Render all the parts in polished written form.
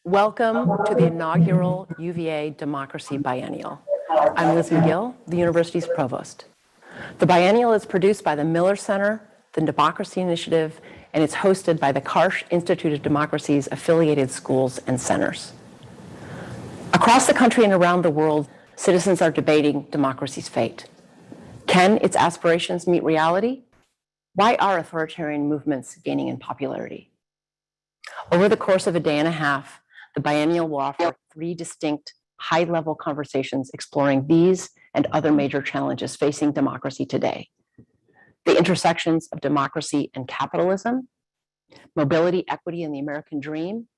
Welcome to the inaugural UVA Democracy Biennial. I'm Liz McGill, the university's provost. The biennial is produced by the Miller Center, the Democracy Initiative, and it's hosted by the Karsh Institute of Democracy's affiliated schools and centers. Across the country and around the world, citizens are debating democracy's fate. Can its aspirations meet reality? Why are authoritarian movements gaining in popularity? Over the course of a day and a half, the biennial will offer 3 distinct high-level conversations exploring these and other major challenges facing democracy today: the intersections of democracy and capitalism, mobility, equity, and the American dream,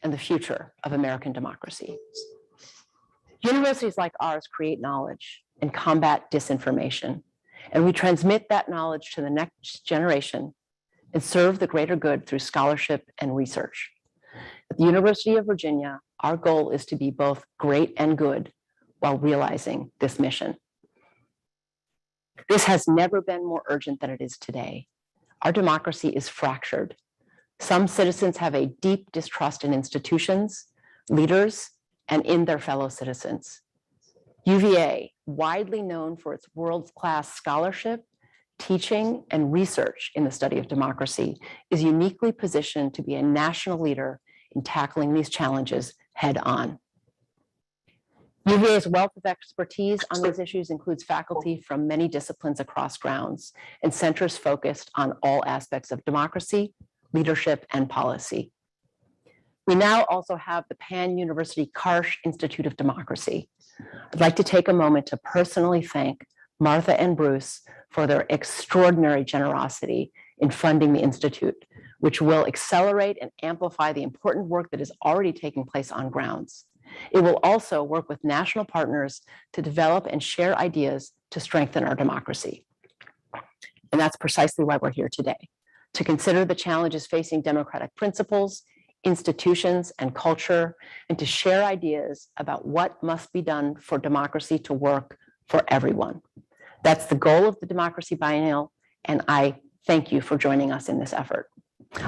and the future of American democracy. Universities like ours create knowledge and combat disinformation, and we transmit that knowledge to the next generation and serve the greater good through scholarship and research. At the University of Virginia, our goal is to be both great and good while realizing this mission. This has never been more urgent than it is today. Our democracy is fractured. Some citizens have a deep distrust in institutions, leaders, and in their fellow citizens. UVA, widely known for its world-class scholarship, teaching, and research in the study of democracy, is uniquely positioned to be a national leader in tackling these challenges head on. UVA's wealth of expertise on these issues includes faculty from many disciplines across grounds and centers focused on all aspects of democracy, leadership, and policy. We now also have the Pan-University Karsh Institute of Democracy. I'd like to take a moment to personally thank Martha and Bruce for their extraordinary generosity in funding the Institute, which will accelerate and amplify the important work that is already taking place on grounds. It will also work with national partners to develop and share ideas to strengthen our democracy. And that's precisely why we're here today, to consider the challenges facing democratic principles, institutions, and culture, and to share ideas about what must be done for democracy to work for everyone. That's the goal of the Democracy Biennial, and I thank you for joining us in this effort.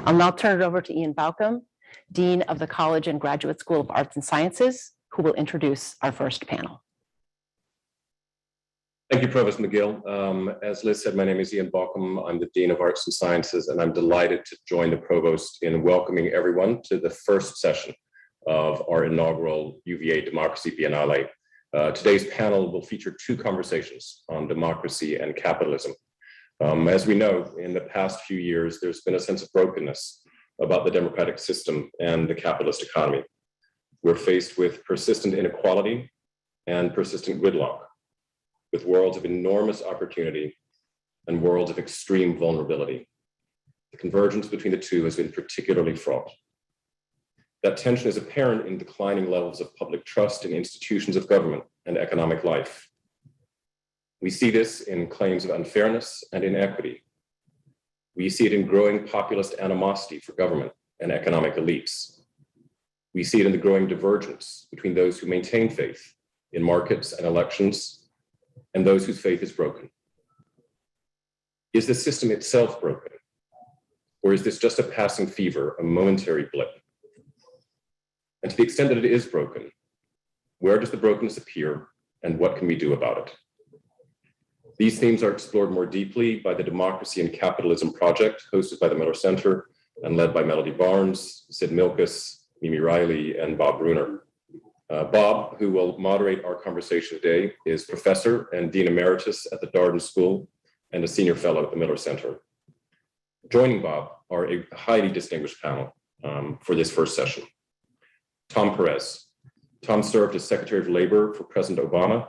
I'll now turn it over to Ian Baucom, Dean of the College and Graduate School of Arts and Sciences, who will introduce our first panel. Thank you, Provost McGill. As Liz said, my name is Ian Baucom. I'm the Dean of Arts and Sciences, and I'm delighted to join the Provost in welcoming everyone to the first session of our inaugural UVA Democracy Biennale. Today's panel will feature 2 conversations on democracy and capitalism. As we know, in the past few years, there's been a sense of brokenness about the democratic system and the capitalist economy. We're faced with persistent inequality and persistent gridlock, with worlds of enormous opportunity and worlds of extreme vulnerability. The convergence between the two has been particularly fraught. That tension is apparent in declining levels of public trust in institutions of government and economic life. We see this in claims of unfairness and inequity. We see it in growing populist animosity for government and economic elites. We see it in the growing divergence between those who maintain faith in markets and elections and those whose faith is broken. Is the system itself broken? Or is this just a passing fever, a momentary blip? And to the extent that it is broken, where does the brokenness appear and what can we do about it? These themes are explored more deeply by the Democracy and Capitalism Project, hosted by the Miller Center and led by Melody Barnes, Sid Milkus, Mimi Riley, and Bob Bruner. Bob, who will moderate our conversation today, is Professor and Dean Emeritus at the Darden School and a Senior Fellow at the Miller Center. Joining Bob are a highly distinguished panel for this first session. Tom Perez. Tom served as Secretary of Labor for President Obama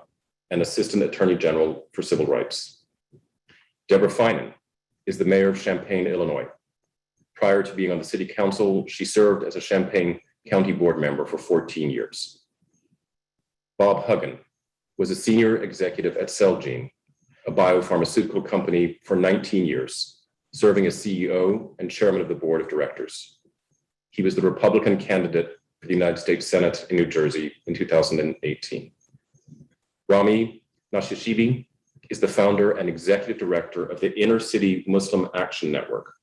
and Assistant Attorney General for Civil Rights. Deborah Finan is the Mayor of Champaign, Illinois. Prior to being on the City Council, she served as a Champaign County Board member for 14 years. Bob Huggan was a Senior Executive at Celgene, a biopharmaceutical company, for 19 years, serving as CEO and Chairman of the Board of Directors. He was the Republican candidate for the United States Senate in New Jersey in 2018. Rami Nashashibi is the founder and executive director of the Inner City Muslim Action Network,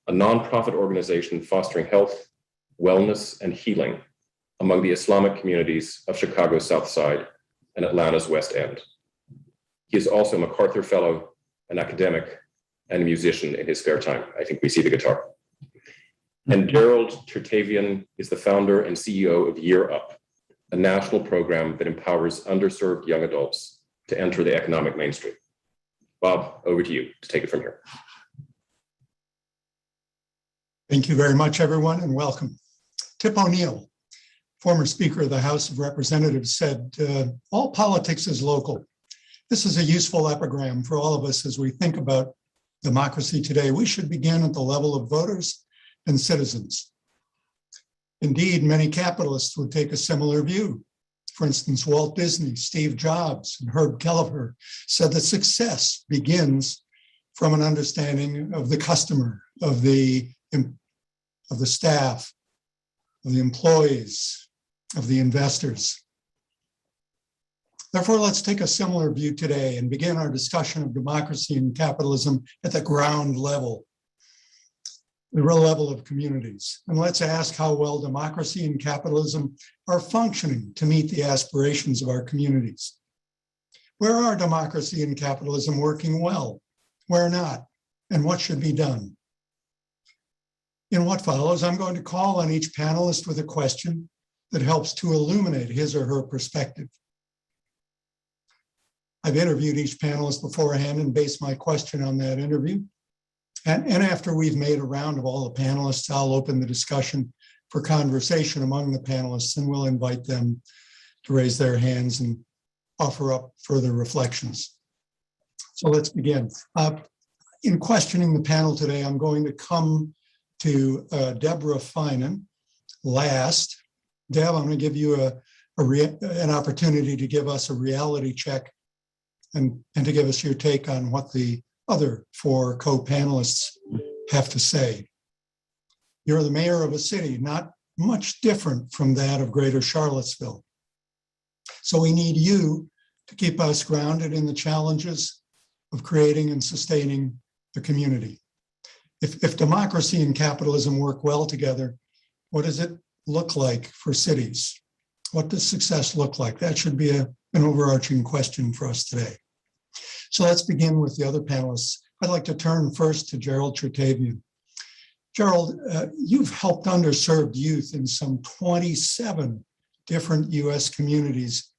a nonprofit organization fostering health, wellness, and healing among the Islamic communities of Chicago's South Side and Atlanta's West End. He is also a MacArthur Fellow, an academic, and a musician in his spare time. I think we see the guitar. And Gerald Chertavian is the founder and CEO of Year Up, a national program that empowers underserved young adults to enter the economic mainstream. Bob, over to you to take it from here. Thank you very much, everyone, and welcome. Tip O'Neill, former Speaker of the House of Representatives, said, all politics is local. This is a useful epigram for all of us as we think about democracy today. We should begin at the level of voters and citizens. Indeed, many capitalists would take a similar view. For instance, Walt Disney, Steve Jobs, and Herb Kelleher said that success begins from an understanding of the customer, of the staff, of the employees, of the investors. Therefore, let's take a similar view today and begin our discussion of democracy and capitalism at the ground level, the real level of communities. And let's ask how well democracy and capitalism are functioning to meet the aspirations of our communities. Where are democracy and capitalism working well? Where not? And what should be done? In what follows, I'm going to call on each panelist with a question that helps to illuminate his or her perspective. I've interviewed each panelist beforehand and based my question on that interview. And after we've made a round of all the panelists, I'll open the discussion for conversation among the panelists, and we'll invite them to raise their hands and offer up further reflections. So let's begin. In questioning the panel today, I'm going to come to Deborah Finan last. Deb, I'm going to give you an opportunity to give us a reality check and to give us your take on what the other four co-panelists have to say. You're the mayor of a city not much different from that of Greater Charlottesville. So we need you to keep us grounded in the challenges of creating and sustaining the community. If democracy and capitalism work well together, what does it look like for cities? What does success look like? That should be an overarching question for us today. So let's begin with the other panelists. I'd like to turn first to Gerald Chertavian. Gerald, you've helped underserved youth in some 27 different US communities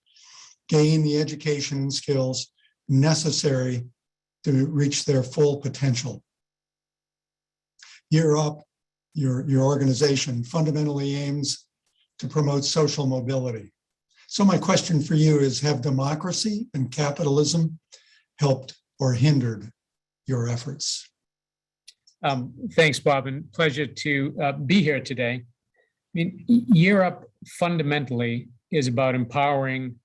gain the education and skills necessary to reach their full potential. Year Up, your organization, fundamentally aims to promote social mobility. So my question for you is, have democracy and capitalism helped or hindered your efforts? Thanks, Bob, and pleasure to be here today. I mean, Year Up fundamentally is about empowering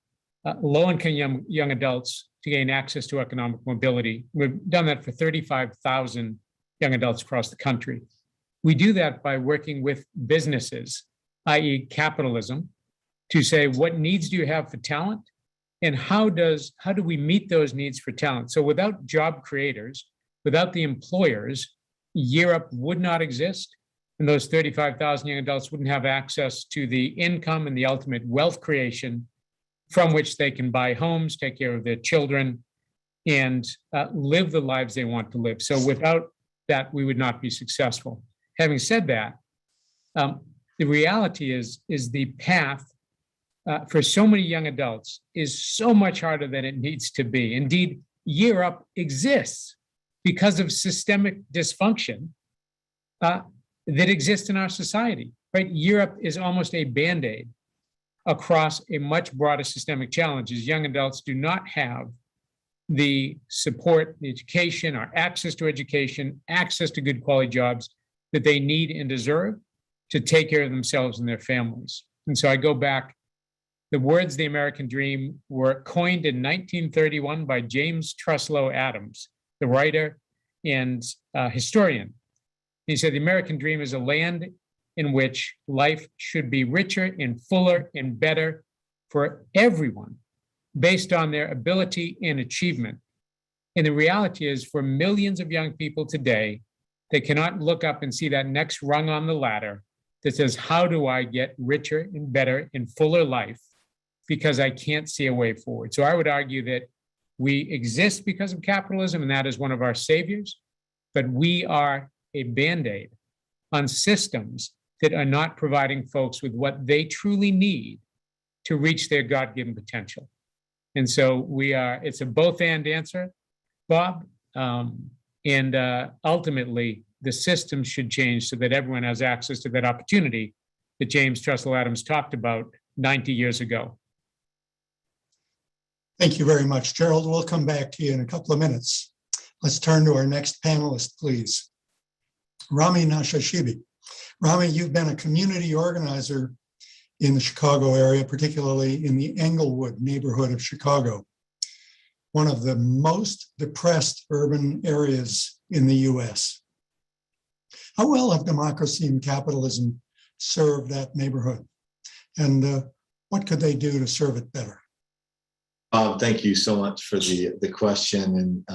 low-income young adults to gain access to economic mobility. We've done that for 35,000 young adults across the country. We do that by working with businesses, i.e. capitalism, to say, what needs do you have for talent? And how do we meet those needs for talent? So without job creators, without the employers, Year Up would not exist. And those 35,000 young adults wouldn't have access to the income and the ultimate wealth creation from which they can buy homes, take care of their children, and live the lives they want to live. So without that, we would not be successful. Having said that, the reality is the path for so many young adults is so much harder than it needs to be. Indeed, Year Up exists because of systemic dysfunction that exists in our society, right? Year Up is almost a Band-Aid across a much broader systemic challenge. Young adults do not have the support, the education, or access to education, access to good quality jobs that they need and deserve to take care of themselves and their families. And so I go back, the words the American dream were coined in 1931 by James Truslow Adams, the writer and historian. He said, the American dream is a land in which life should be richer and fuller and better for everyone based on their ability and achievement, And the reality is, for millions of young people today, they cannot look up and see that next rung on the ladder that says, how do I get richer and better and fuller life? Because I can't see a way forward. So I would argue that we exist because of capitalism, and that is one of our saviors, but we are a Band-Aid on systems that are not providing folks with what they truly need to reach their God-given potential. And so it's a both-and answer, Bob. And ultimately, the system should change so that everyone has access to that opportunity that James Trussell Adams talked about 90 years ago. Thank you very much, Gerald. We'll come back to you in a couple of minutes. Let's turn to our next panelist, please. Rami Nashashibi. Rami, you've been a community organizer in the Chicago area, particularly in the Englewood neighborhood of Chicago, one of the most depressed urban areas in the US. How well have democracy and capitalism served that neighborhood? And what could they do to serve it better? Thank you so much for the question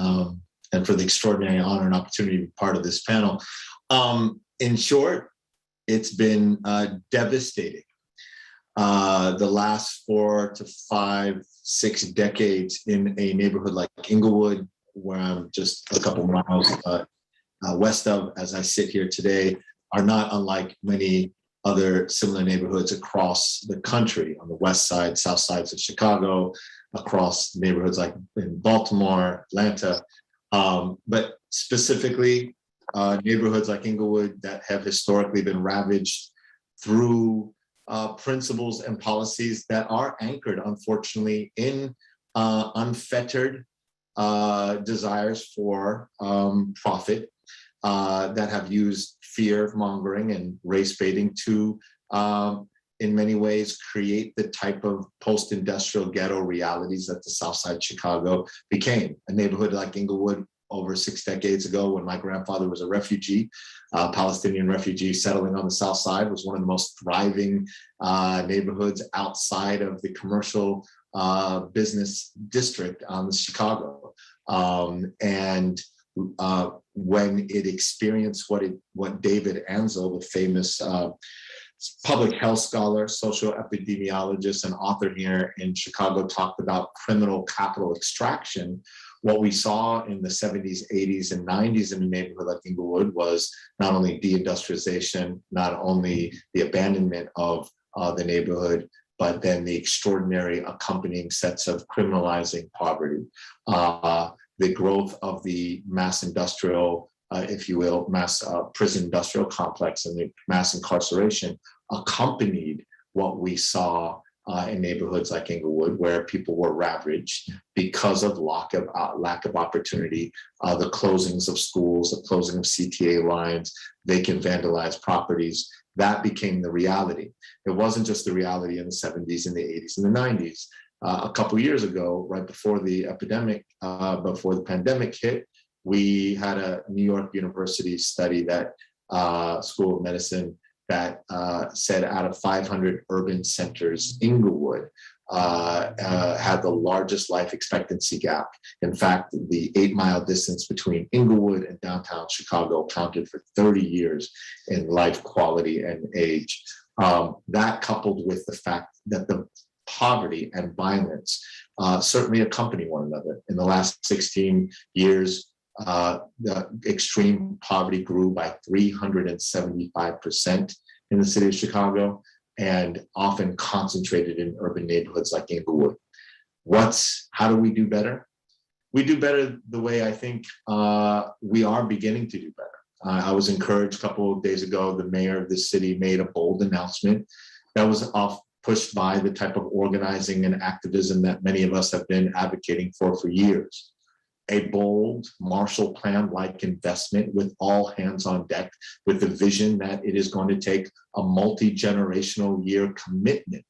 and for the extraordinary honor and opportunity to be part of this panel. In short, it's been devastating. The last 4 to 5, 6 decades in a neighborhood like Englewood, where I'm just a couple miles west of, as I sit here today, are not unlike many other similar neighborhoods across the country, on the west side, south sides of Chicago, across neighborhoods like in Baltimore, Atlanta, but specifically neighborhoods like Englewood that have historically been ravaged through principles and policies that are anchored, unfortunately, in unfettered desires for profit that have used fear mongering and race baiting to, in many ways, create the type of post-industrial ghetto realities that the South Side Chicago became. A neighborhood like Englewood over 6 decades ago, when my grandfather was a refugee, Palestinian refugee settling on the South Side, was one of the most thriving neighborhoods outside of the commercial business district on the Chicago. And when it experienced what David Ansel, the famous public health scholar, social epidemiologist, and author here in Chicago, talked about criminal capital extraction, what we saw in the 70s, 80s, and 90s in a neighborhood like Englewood was not only deindustrialization, not only the abandonment of the neighborhood, but then the extraordinary accompanying sets of criminalizing poverty, the growth of the mass industrial, if you will, mass prison industrial complex, and the mass incarceration accompanied what we saw in neighborhoods like Englewood, where people were ravaged because of lack of opportunity, the closings of schools, the closing of CTA lines, vacant vandalized properties. That became the reality. It wasn't just the reality in the 70s and the 80s and the 90s. A couple of years ago, right before the epidemic, before the pandemic hit, we had a New York University study that School of Medicine that said out of 500 urban centers, Englewood had the largest life expectancy gap. In fact, the 8-mile distance between Englewood and downtown Chicago counted for 30 years in life quality and age. That, coupled with the fact that the poverty and violence certainly accompany one another. In the last 16 years, the extreme poverty grew by 375% in the city of Chicago, and often concentrated in urban neighborhoods like Englewood. How do we do better? We do better the way I think we are beginning to do better. I was encouraged a couple of days ago, the mayor of the city made a bold announcement that was pushed by the type of organizing and activism that many of us have been advocating for years. A bold Marshall Plan-like investment with all hands on deck, with the vision that it is going to take a multi-generational year commitment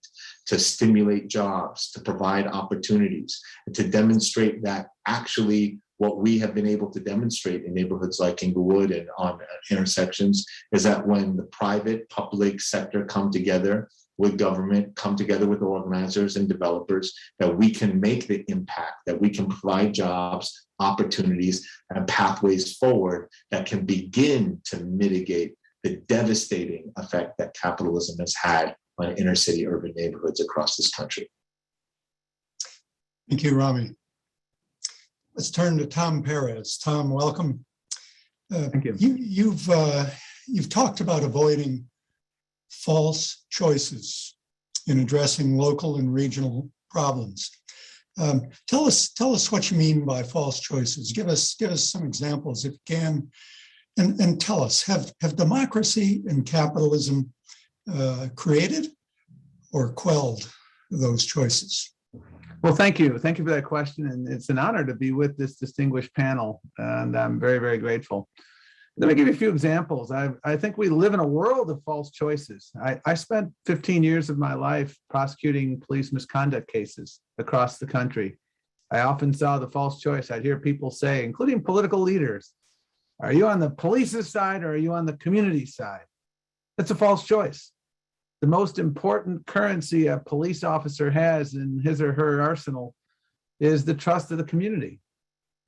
to stimulate jobs, to provide opportunities, and to demonstrate that actually what we have been able to demonstrate in neighborhoods like Englewood and on intersections is that when the private public sector come together with government, come together with organizers and developers, that we can make the impact, that we can provide jobs, opportunities, and pathways forward that can begin to mitigate the devastating effect that capitalism has had on inner city urban neighborhoods across this country. Thank you, Rami. Let's turn to Tom Perez. Tom, welcome. Thank you. You've talked about avoiding false choices in addressing local and regional problems. Tell us what you mean by false choices. Give us some examples if you can, and tell us, have democracy and capitalism created or quelled those choices? Well, thank you. Thank you for that question. And it's an honor to be with this distinguished panel. And I'm very, very grateful. Let me give you a few examples. I think we live in a world of false choices. I spent 15 years of my life prosecuting police misconduct cases across the country. I often saw the false choice. I'd hear people say, including political leaders, are you on the police's side or are you on the community side? That's a false choice. The most important currency a police officer has in his or her arsenal is the trust of the community.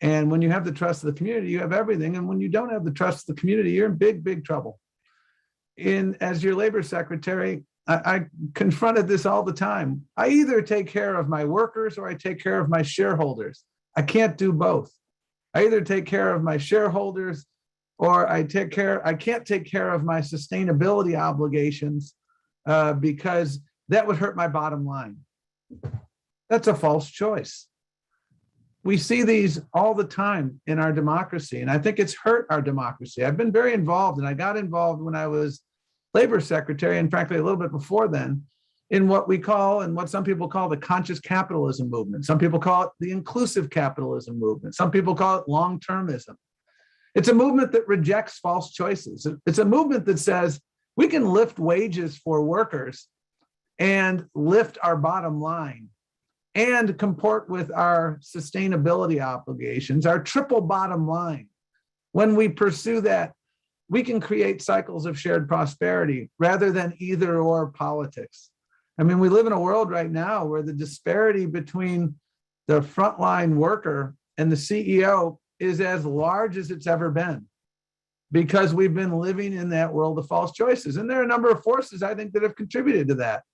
And when you have the trust of the community, you have everything. And when you don't have the trust of the community, you're in big, big trouble. As your labor secretary, I confronted this all the time. I either take care of my workers or I take care of my shareholders. I can't do both. I either take care of my shareholders or I can't take care of my sustainability obligations because that would hurt my bottom line. That's a false choice. We see these all the time in our democracy, and I think it's hurt our democracy. I've been very involved, and I got involved when I was labor secretary, and frankly, a little bit before then, in what we call and what some people call the conscious capitalism movement. Some people call it the inclusive capitalism movement. Some people call it long-termism. It's a movement that rejects false choices. It's a movement that says we can lift wages for workers and lift our bottom line and comport with our sustainability obligations, our triple bottom line. When we pursue that, we can create cycles of shared prosperity rather than either or politics. I mean, we live in a world right now where the disparity between the frontline worker and the CEO is as large as it's ever been because we've been living in that world of false choices. And there are a number of forces, I think, that have contributed to that.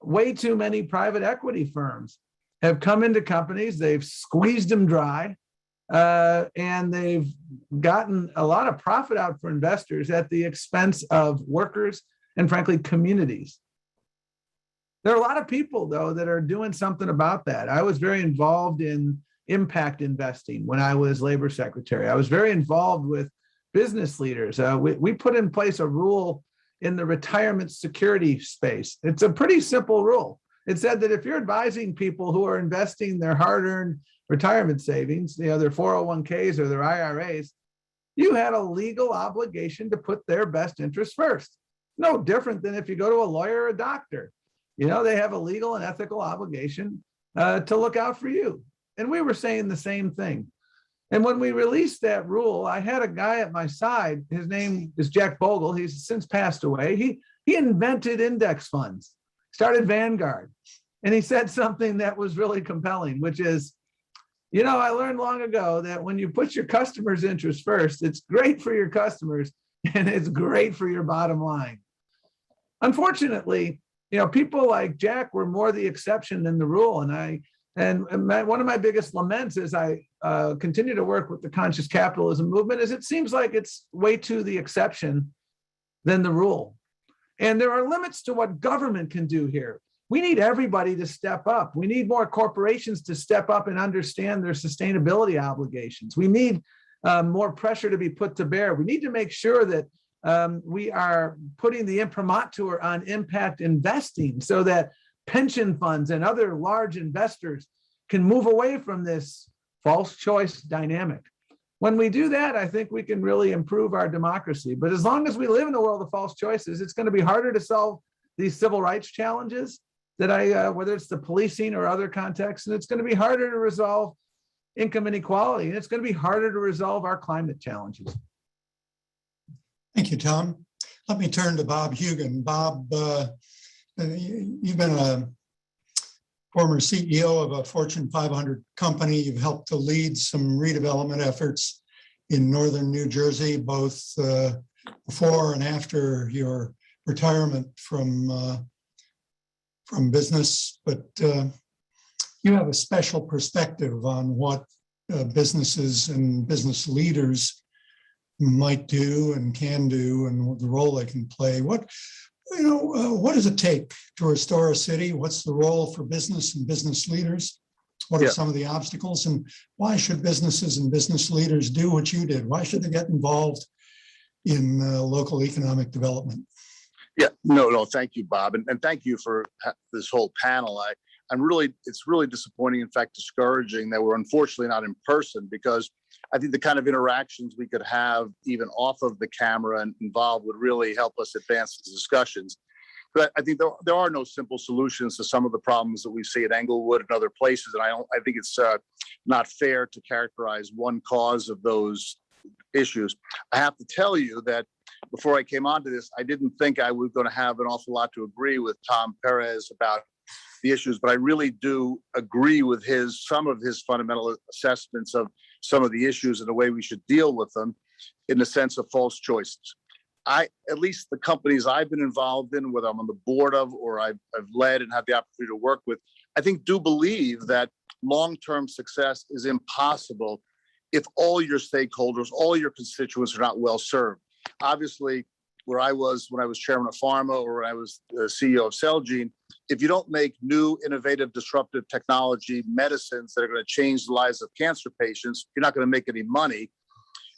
Way too many private equity firms have come into companies, they've squeezed them dry, and they've gotten a lot of profit out for investors at the expense of workers and, frankly, communities. There are a lot of people, though, that are doing something about that. I was very involved in impact investing when I was labor secretary. I was very involved with business leaders. We put in place a rule in the retirement security space. It's a pretty simple rule. It said that if you're advising people who are investing their hard-earned retirement savings, their 401ks or their IRAs, you had a legal obligation to put their best interests first. No different than if you go to a lawyer or a doctor. They have a legal and ethical obligation to look out for you. And we were saying the same thing. And when we released that rule, I had a guy at my side. His name is Jack Bogle. He's since passed away. He invented index funds, started Vanguard. And he said something that was really compelling, which is, I learned long ago that when you put your customers' interests first, it's great for your customers and it's great for your bottom line. Unfortunately, people like Jack were more the exception than the rule. And one of my biggest laments as I continue to work with the conscious capitalism movement is it seems like it's way too the exception than the rule. And there are limits to what government can do here. We need everybody to step up. We need more corporations to step up and understand their sustainability obligations. We need more pressure to be put to bear. We need to make sure that we are putting the imprimatur on impact investing so that pension funds and other large investors can move away from this false choice dynamic. When we do that, I think we can really improve our democracy. But as long as we live in a world of false choices, it's going to be harder to solve these civil rights challenges that whether it's the policing or other contexts, and it's going to be harder to resolve income inequality, and it's going to be harder to resolve our climate challenges. Thank you, Tom. let me turn to Bob Hugan. Bob, you've been a former CEO of a Fortune 500 company. You've helped to lead some redevelopment efforts in northern New Jersey, both before and after your retirement from business. But you have a special perspective on what businesses and business leaders might do and can do, and the role they can play. What does it take to restore a city? What's the role for business and business leaders? What are some of the obstacles, and why should businesses and business leaders do what you did? Why should they get involved in local economic development? Yeah, no, thank you, Bob. And thank you for this whole panel. It's really disappointing, in fact, discouraging that we're unfortunately not in person, because I think the kind of interactions we could have even off of the camera and involved would really help us advance the discussions. But I think there are no simple solutions to some of the problems that we see at Englewood and other places. And I think it's not fair to characterize one cause of those issues. I have to tell you that before I came onto this, I didn't think I was going to have an awful lot to agree with Tom Perez about the issues, but I really do agree with some of his fundamental assessments of some of the issues and the way we should deal with them in the sense of false choices. At least the companies I've been involved in, whether I'm on the board of or I've led and had the opportunity to work with, I think do believe that long-term success is impossible if all your stakeholders, all your constituents are not well served. Obviously, where I was when I was chairman of Pharma or when I was the CEO of Celgene, if you don't make new, innovative, disruptive technology medicines that are going to change the lives of cancer patients, you're not going to make any money.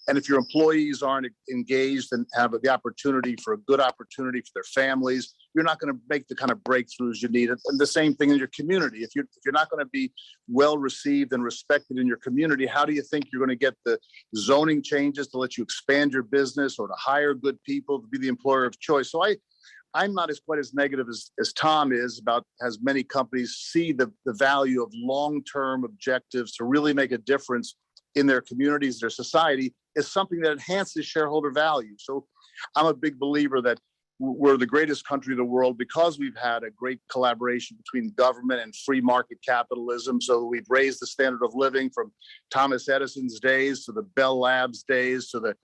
And if your employees aren't engaged and have the opportunity for a good opportunity for their families, you're not going to make the kind of breakthroughs you need. And the same thing in your community. If you're not going to be well received and respected in your community, how do you think you're going to get the zoning changes to let you expand your business or to hire good people to be the employer of choice? So I'm not quite as negative as Tom is about as many companies see the value of long-term objectives to really make a difference in their communities, their society, is something that enhances shareholder value. So I'm a big believer that we're the greatest country in the world because we've had a great collaboration between government and free market capitalism. So we've raised the standard of living from Thomas Edison's days to the Bell Labs days to the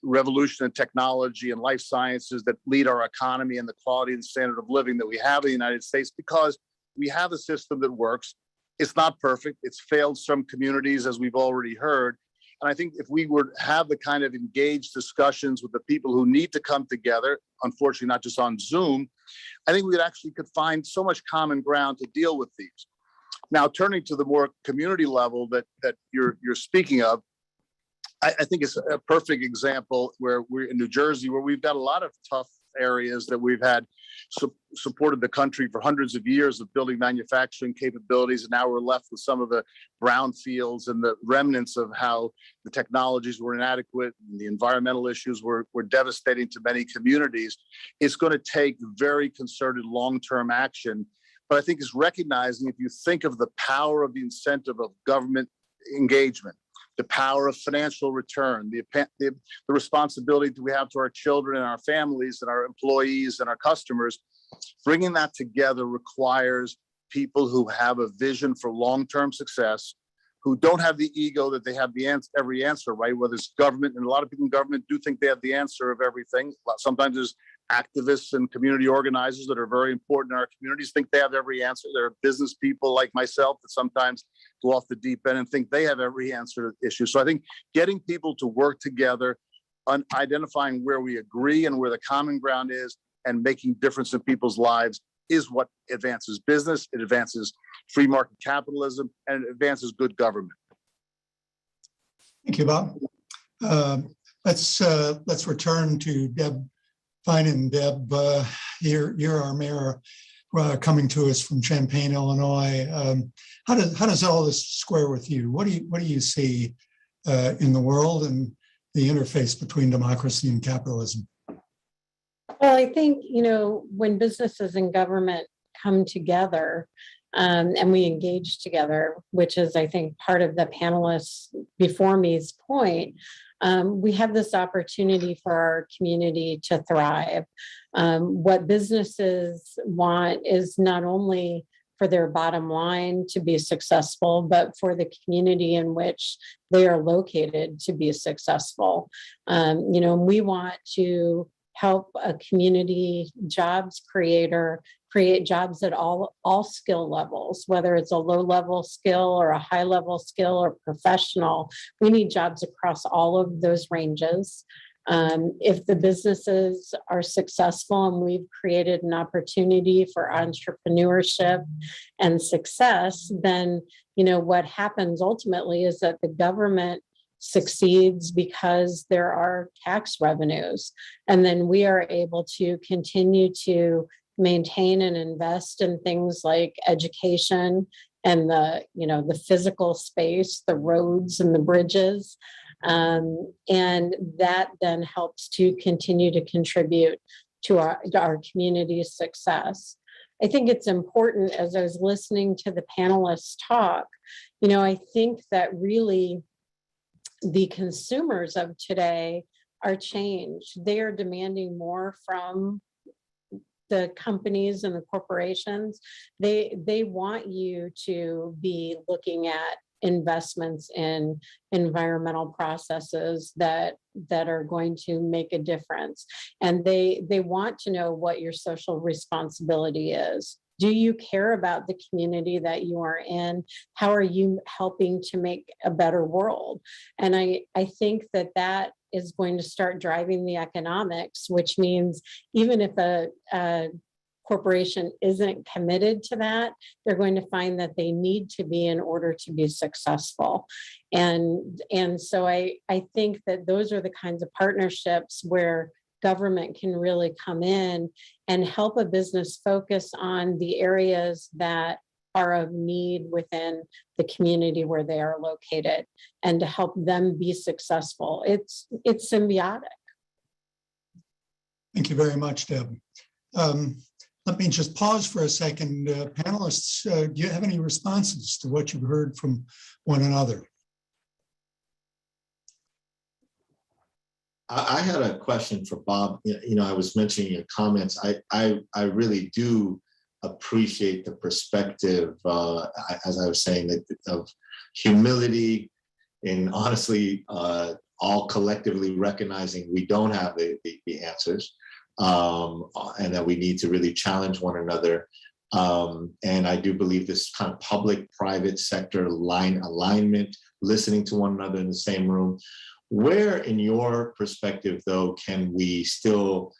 revolution in technology and life sciences that lead our economy and the quality and standard of living that we have in the United States, because we have a system that works. It's not perfect. It's failed some communities, as we've already heard. And I think if we were to have the kind of engaged discussions with the people who need to come together, unfortunately, not just on Zoom, I think we could find so much common ground to deal with these. Now, turning to the more community level that you're speaking of, I think it's a perfect example where we're in New Jersey, where we've got a lot of tough areas that we've had supported the country for hundreds of years of building manufacturing capabilities. And now we're left with some of the brownfields and the remnants of how the technologies were inadequate and the environmental issues were devastating to many communities. It's going to take very concerted long-term action. But I think it's recognizing, if you think of the power of the incentive of government engagement, the power of financial return, the responsibility that we have to our children and our families and our employees and our customers, bringing that together requires people who have a vision for long-term success, who don't have the ego that they have every answer, right? Whether it's government, and a lot of people in government do think they have the answer of everything. Sometimes there's activists and community organizers that are very important in our communities think they have every answer. There are business people like myself that sometimes go off the deep end and think they have every answer to issues. So I think getting people to work together, identifying where we agree and where the common ground is, and making difference in people's lives is what advances business, it advances free market capitalism, and it advances good government. Thank you, Bob. Let's return to Deb Finan. Deb, you're our mayor, coming to us from Champaign, Illinois. How does all this square with you? What do you see in the world and the interface between democracy and capitalism? Well, I think, when businesses and government come together and we engage together, which is, I think, part of the panelists before me's point, we have this opportunity for our community to thrive. What businesses want is not only for their bottom line to be successful, but for the community in which they are located to be successful. We want to help a community jobs creator create jobs at all skill levels, whether it's a low-level skill or a high-level skill or professional. We need jobs across all of those ranges. If the businesses are successful and we've created an opportunity for entrepreneurship and success, then what happens ultimately is that the government succeeds because there are tax revenues, and then we are able to continue to maintain and invest in things like education and the physical space, the roads and the bridges. And that then helps to continue to contribute to our community's success. I think it's important, as I was listening to the panelists talk, I think that really the consumers of today are changed. They are demanding more from the companies and the corporations. They want you to be looking at investments in environmental processes that are going to make a difference. And they want to know what your social responsibility is. Do you care about the community that you are in? How are you helping to make a better world? And I think that is going to start driving the economics, which means even if a corporation isn't committed to that, they're going to find that they need to be in order to be successful. And so I think that those are the kinds of partnerships where government can really come in and help a business focus on the areas that are of need within the community where they are located, and to help them be successful. It's symbiotic. Thank you very much, Deb. Let me just pause for a second. Panelists, do you have any responses to what you've heard from one another? I had a question for Bob. I was mentioning your comments. I really do appreciate the perspective, as I was saying, of humility, and honestly, all collectively recognizing we don't have the answers, and that we need to really challenge one another. And I do believe this kind of public-private sector alignment, listening to one another in the same room. Where, in your perspective, though, can we still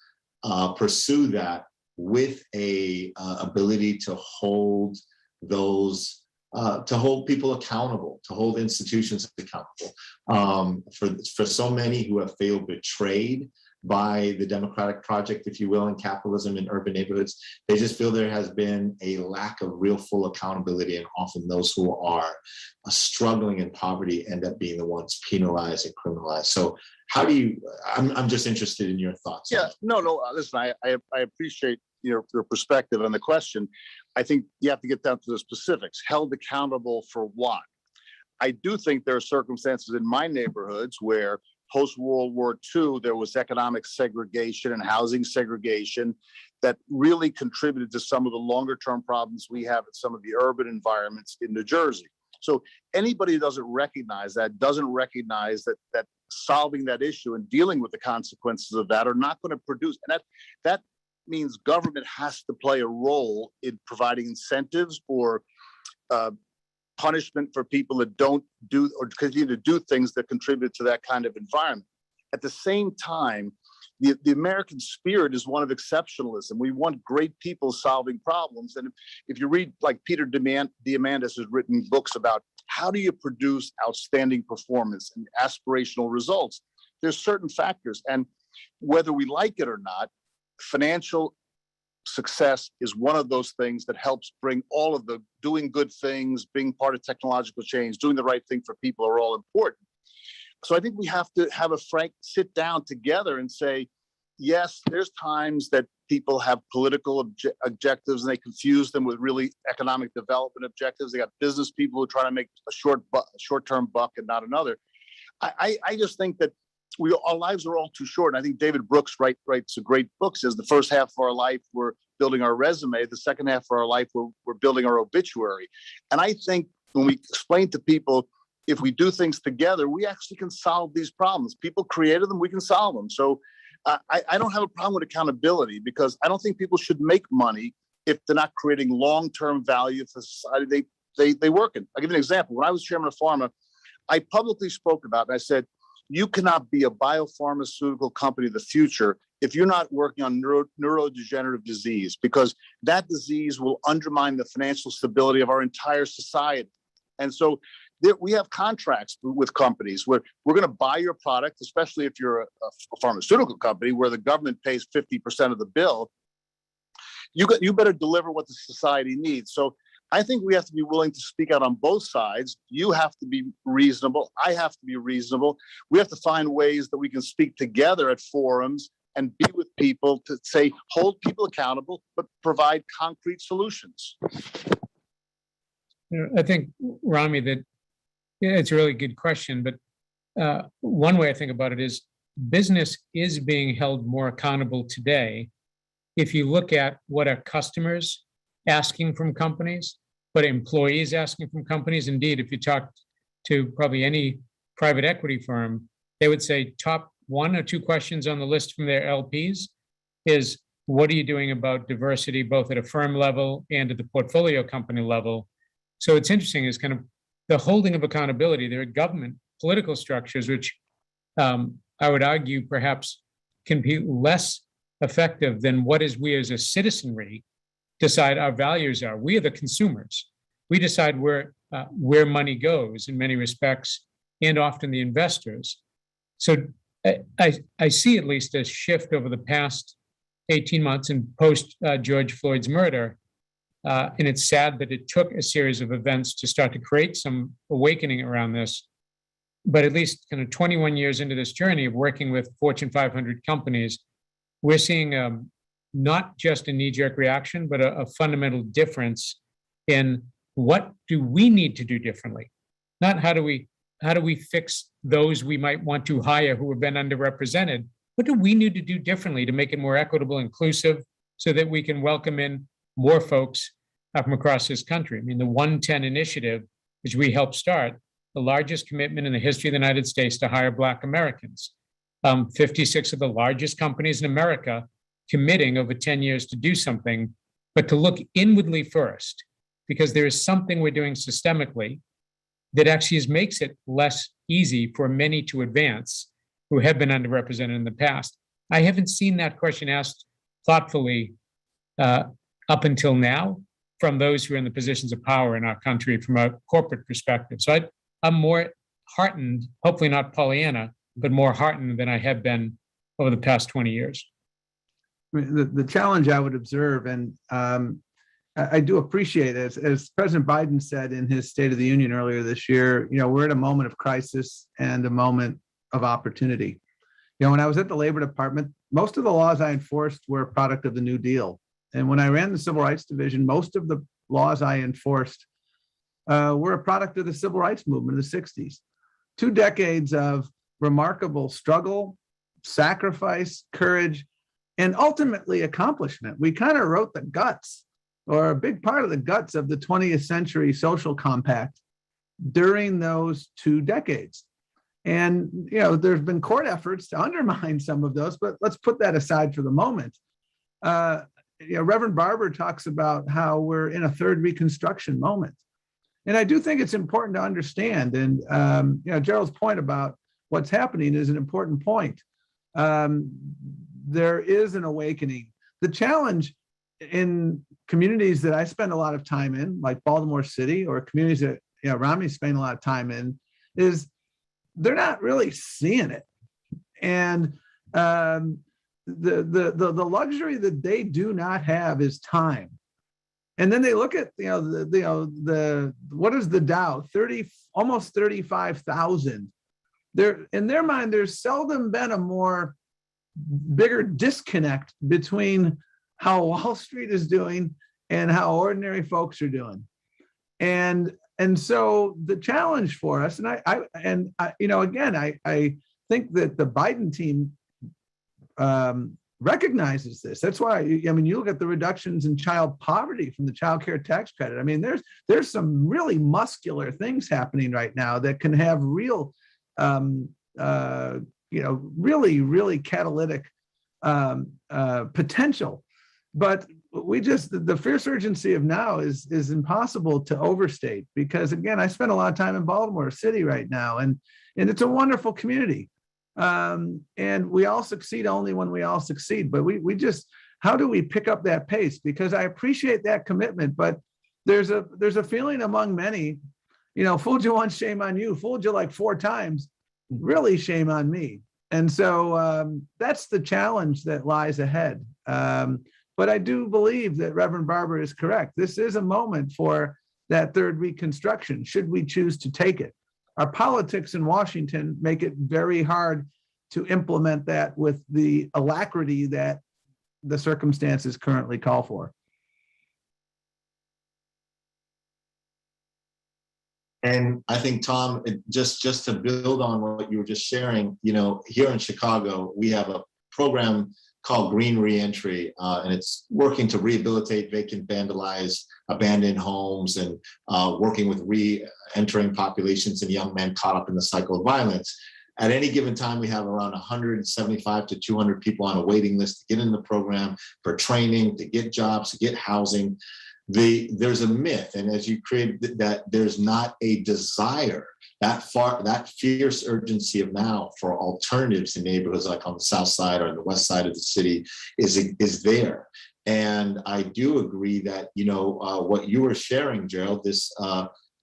pursue that with a ability to hold those, to hold people accountable, to hold institutions accountable? For so many who have failed, betrayed by the democratic project, if you will, in capitalism in urban neighborhoods, they just feel there has been a lack of real full accountability, and often those who are struggling in poverty end up being the ones penalized and criminalized. So how do you, I'm just interested in your thoughts. Yeah, no, listen, I appreciate your perspective on the question. I think you have to get down to the specifics. Held accountable for what? I do think there are circumstances in my neighborhoods where post-World War II, there was economic segregation and housing segregation that really contributed to some of the longer-term problems we have in some of the urban environments in New Jersey. So anybody who doesn't recognize that solving that issue and dealing with the consequences of that are not going to produce. And that means government has to play a role in providing incentives or punishment for people that don't do or continue to do things that contribute to that kind of environment. At the same time, the American spirit is one of exceptionalism. We want great people solving problems. And if you read, like Peter Diamandis has written books about how do you produce outstanding performance and aspirational results, there's certain factors. And whether we like it or not, financial success is one of those things that helps bring all of the doing good things, being part of technological change, doing the right thing for people are all important. So I think we have to have a frank sit down together and say, yes, there's times that people have political objectives and they confuse them with really economic development objectives. They got business people who try to make a short-term buck and not another. I just think that our lives are all too short. And I think David Brooks writes a great book, says the first half of our life, we're building our resume. The second half of our life, we're building our obituary. And I think when we explain to people, if we do things together, we actually can solve these problems. People created them, we can solve them. So I don't have a problem with accountability, because I don't think people should make money if they're not creating long-term value for society they work in. I'll give you an example. When I was chairman of Pharma, I publicly spoke about it. And I said, you cannot be a biopharmaceutical company of the future if you're not working on neurodegenerative disease, because that disease will undermine the financial stability of our entire society. And so we have contracts with companies where we're going to buy your product, especially if you're a pharmaceutical company where the government pays 50% of the bill. You better deliver what the society needs. So I think we have to be willing to speak out on both sides. You have to be reasonable. I have to be reasonable. We have to find ways that we can speak together at forums and be with people to say, hold people accountable, but provide concrete solutions. I think, Rami, that it's a really good question, but one way I think about it is business is being held more accountable today. If you look at what are customers asking from companies, what employees asking from companies, indeed, if you talk to probably any private equity firm, they would say top 1 or 2 questions on the list from their LPs is, what are you doing about diversity, both at a firm level and at the portfolio company level? So it's interesting is kind of the holding of accountability. There are government political structures, which I would argue perhaps can be less effective than what is we as a citizenry decide our values are. We are the consumers. We decide where money goes in many respects, and often the investors. So I see at least a shift over the past 18 months and post George Floyd's murder. And it's sad that it took a series of events to start to create some awakening around this. But at least kind of 21 years into this journey of working with Fortune 500 companies, we're seeing not just a knee-jerk reaction, but a fundamental difference in what do we need to do differently? Not how do we fix those we might want to hire who have been underrepresented? What do we need to do differently to make it more equitable, inclusive, so that we can welcome in more folks from across this country? I mean, the 110 initiative, which we helped start, the largest commitment in the history of the United States to hire Black Americans. 56 of the largest companies in America committing over 10 years to do something, but to look inwardly first, because there is something we're doing systemically that actually makes it less easy for many to advance who have been underrepresented in the past. I haven't seen that question asked thoughtfully up until now from those who are in the positions of power in our country from a corporate perspective. So I'm more heartened, hopefully not Pollyanna, but more heartened than I have been over the past 20 years. The challenge I would observe, and I do appreciate it, as President Biden said in his State of the Union earlier this year, we're at a moment of crisis and a moment of opportunity. When I was at the Labor Department, most of the laws I enforced were a product of the New Deal. And when I ran the Civil Rights Division, most of the laws I enforced were a product of the Civil Rights Movement of the 60s. 2 decades of remarkable struggle, sacrifice, courage, and ultimately accomplishment. We kind of wrote the guts, or a big part of the guts, of the 20th century social compact during those 2 decades. And, there's been court efforts to undermine some of those, but let's put that aside for the moment. Reverend Barber talks about how we're in a third Reconstruction moment. And I do think it's important to understand, and Gerald's point about what's happening is an important point. There is an awakening. The challenge in communities that I spend a lot of time in, like Baltimore City, or communities that Rami spent a lot of time in, is they're not really seeing it. And the luxury that they do not have is time. And then they look at what is the Dow, almost 35,000. In their mind, there's seldom been a more bigger disconnect between how Wall Street is doing and how ordinary folks are doing. And so the challenge for us, and I think think that the Biden team recognizes this. That's why, I mean, you look at the reductions in child poverty from the child care tax credit. I mean, there's some really muscular things happening right now that can have real, really catalytic potential. But the fierce urgency of now is impossible to overstate, because again, I spend a lot of time in Baltimore City right now, and it's a wonderful community. And we all succeed only when we all succeed. But we just, how do we pick up that pace? Because I appreciate that commitment, but there's a feeling among many, fooled you once, shame on you. Fooled you like 4 times, really shame on me. And so that's the challenge that lies ahead. But I do believe that Reverend Barber is correct. This is a moment for that third reconstruction, should we choose to take it. Our politics in Washington make it very hard to implement that with the alacrity that the circumstances currently call for. And I think, Tom, just to build on what you were just sharing, here in Chicago, we have a program called Green Reentry, and it's working to rehabilitate vacant, vandalized, abandoned homes, and working with re-entering populations and young men caught up in the cycle of violence. At any given time, we have around 175 to 200 people on a waiting list to get in the program for training, to get jobs, to get housing. There's a myth, and as you create that, there's not a desire, that fierce urgency of now for alternatives in neighborhoods like on the south side or the west side of the city is there. And I do agree that, what you were sharing, Gerald, this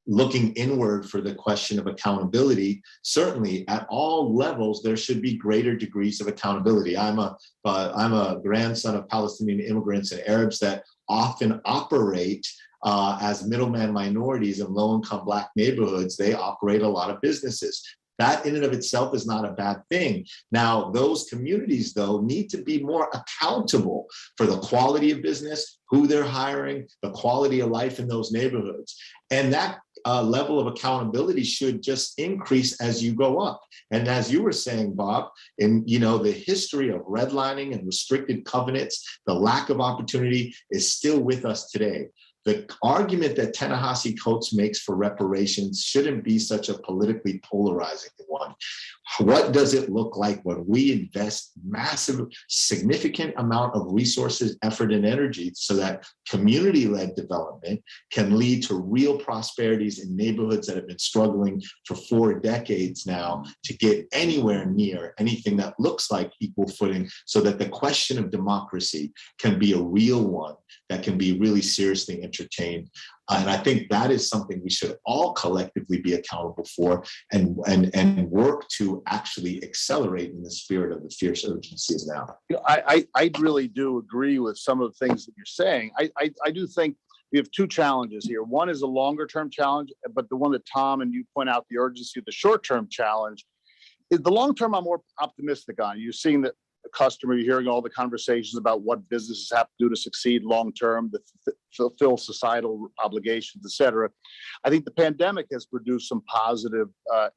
looking inward for the question of accountability, certainly at all levels, there should be greater degrees of accountability. I'm a grandson of Palestinian immigrants and Arabs that often operate as middleman minorities in low-income Black neighborhoods. They operate a lot of businesses. That in and of itself is not a bad thing. Now, those communities, though, need to be more accountable for the quality of business, who they're hiring, the quality of life in those neighborhoods. And that level of accountability should just increase as you go up. And as you were saying, Bob, in the history of redlining and restricted covenants, the lack of opportunity is still with us today. The argument that Ta-Nehisi Coates makes for reparations shouldn't be such a politically polarizing one. What does it look like when we invest massive, significant amount of resources, effort, and energy so that community-led development can lead to real prosperities in neighborhoods that have been struggling for 4 decades now to get anywhere near anything that looks like equal footing, so that the question of democracy can be a real one that can be really seriously entertained. And I think that is something we should all collectively be accountable for and work to actually accelerate in the spirit of the fierce urgencies now. I really do agree with some of the things that you're saying. I do think we have 2 challenges here. One is a longer term challenge, but the one that Tom and you point out, the urgency of the short term challenge, is the long term I'm more optimistic on. You're seeing that the customer, you're hearing all the conversations about what businesses have to do to succeed long term, to fulfill societal obligations, et cetera. I think the pandemic has produced some positive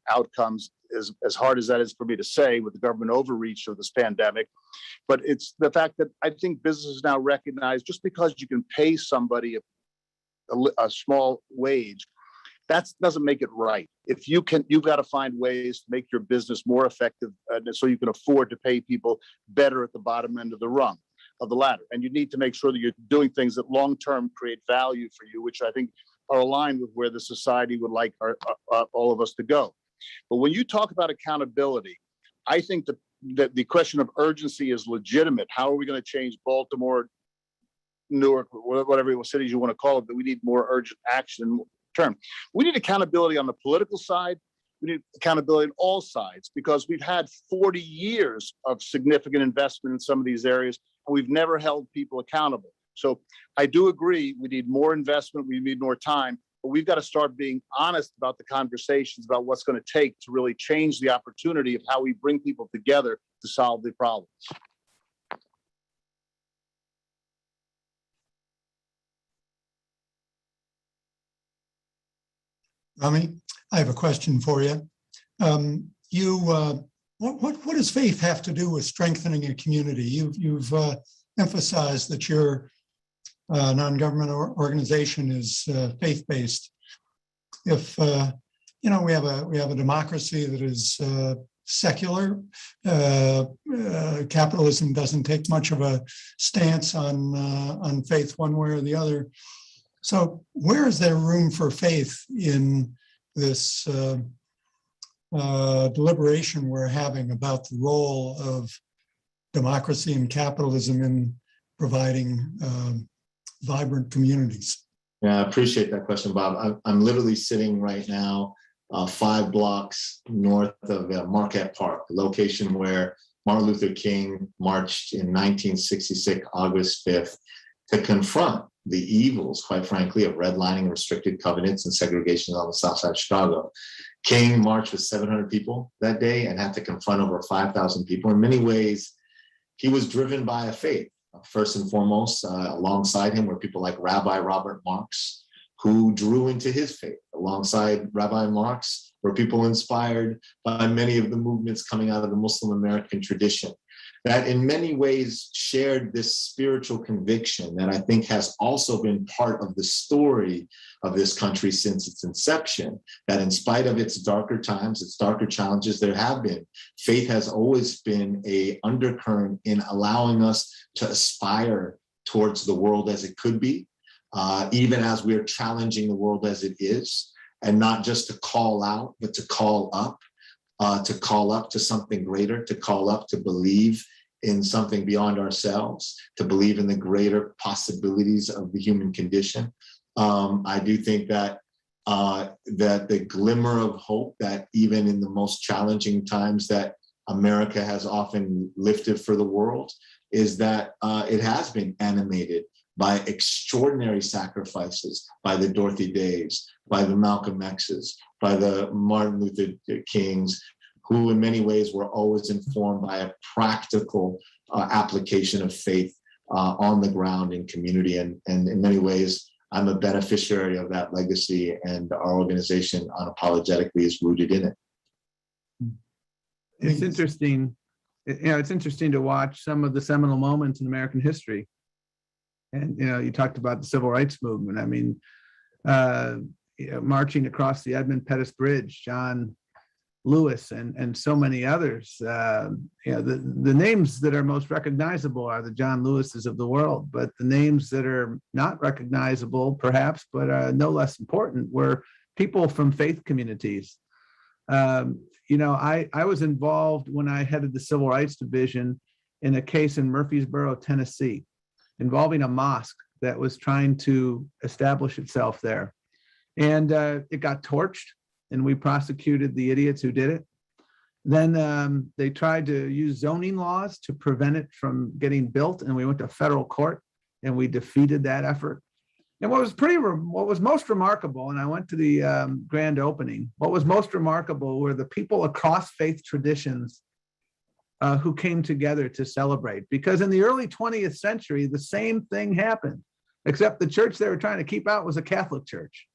outcomes, as hard as that is for me to say with the government overreach of this pandemic. But it's the fact that I think businesses now recognize, just because you can pay somebody a small wage, that doesn't make it right. If you can, you've got to find ways to make your business more effective, so you can afford to pay people better at the bottom end of the ladder. And you need to make sure that you're doing things that long-term create value for you, which I think are aligned with where the society would like all of us to go. But when you talk about accountability, I think that the question of urgency is legitimate. How are we going to change Baltimore, Newark, whatever cities you want to call it, that we need more urgent action term. We need accountability on the political side. We need accountability on all sides, because we've had 40 years of significant investment in some of these areas, and we've never held people accountable. So I do agree we need more investment, we need more time, but we've got to start being honest about the conversations about what's going to take to really change the opportunity of how we bring people together to solve the problems. Rami, I have a question for you. You what does faith have to do with strengthening a community? You've emphasized that your non-government organization is faith-based. If we have a democracy that is secular, capitalism doesn't take much of a stance on faith one way or the other. So where is there room for faith in this deliberation we're having about the role of democracy and capitalism in providing vibrant communities? Yeah, I appreciate that question, Bob. I'm literally sitting right now 5 blocks north of Marquette Park, a location where Martin Luther King marched in 1966, August 5th, to confront the evils, quite frankly, of redlining, restricted covenants, and segregation on the south side of Chicago. King marched with 700 people that day and had to confront over 5,000 people. In many ways, he was driven by a faith. First and foremost, alongside him were people like Rabbi Robert Marx, who drew into his faith. Alongside Rabbi Marx were people inspired by many of the movements coming out of the Muslim American tradition that in many ways shared this spiritual conviction that I think has also been part of the story of this country since its inception, that in spite of its darker times, its darker challenges there have been, faith has always been an undercurrent in allowing us to aspire towards the world as it could be, even as we're challenging the world as it is, and not just to call out, but to call up to something greater, to call up to believe in something beyond ourselves, to believe in the greater possibilities of the human condition. I do think that that the glimmer of hope that even in the most challenging times that America has often lifted for the world is that it has been animated by extraordinary sacrifices by the Dorothy Days, by the Malcolm X's, by the Martin Luther Kings, who in many ways were always informed by a practical application of faith on the ground in community. And in many ways, I'm a beneficiary of that legacy, and our organization unapologetically is rooted in it. It's interesting. It's interesting to watch some of the seminal moments in American history. And, you talked about the civil rights movement. I mean, marching across the Edmund Pettus Bridge, John Lewis, and so many others. The names that are most recognizable are the John Lewises of the world, but the names that are not recognizable, perhaps, but no less important, were people from faith communities. I was involved when I headed the Civil Rights Division in a case in Murfreesboro, Tennessee, involving a mosque that was trying to establish itself there. And it got torched, and we prosecuted the idiots who did it. Then they tried to use zoning laws to prevent it from getting built, and we went to federal court, and we defeated that effort. And what was most remarkable, and I went to the grand opening, what was most remarkable were the people across faith traditions who came together to celebrate. Because in the early 20th century, the same thing happened, except the church they were trying to keep out was a Catholic church.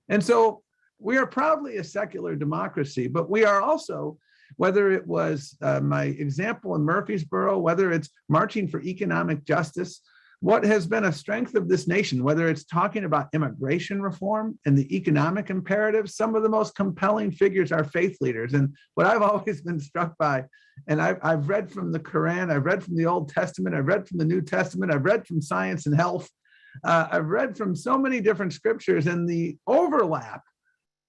And so we are proudly a secular democracy, but we are also, whether it was my example in Murfreesboro, whether it's marching for economic justice, what has been a strength of this nation, whether it's talking about immigration reform and the economic imperatives, some of the most compelling figures are faith leaders. And what I've always been struck by, and I've read from the Quran, I've read from the Old Testament, I've read from the New Testament, I've read from science and health, I've read from so many different scriptures, and the overlap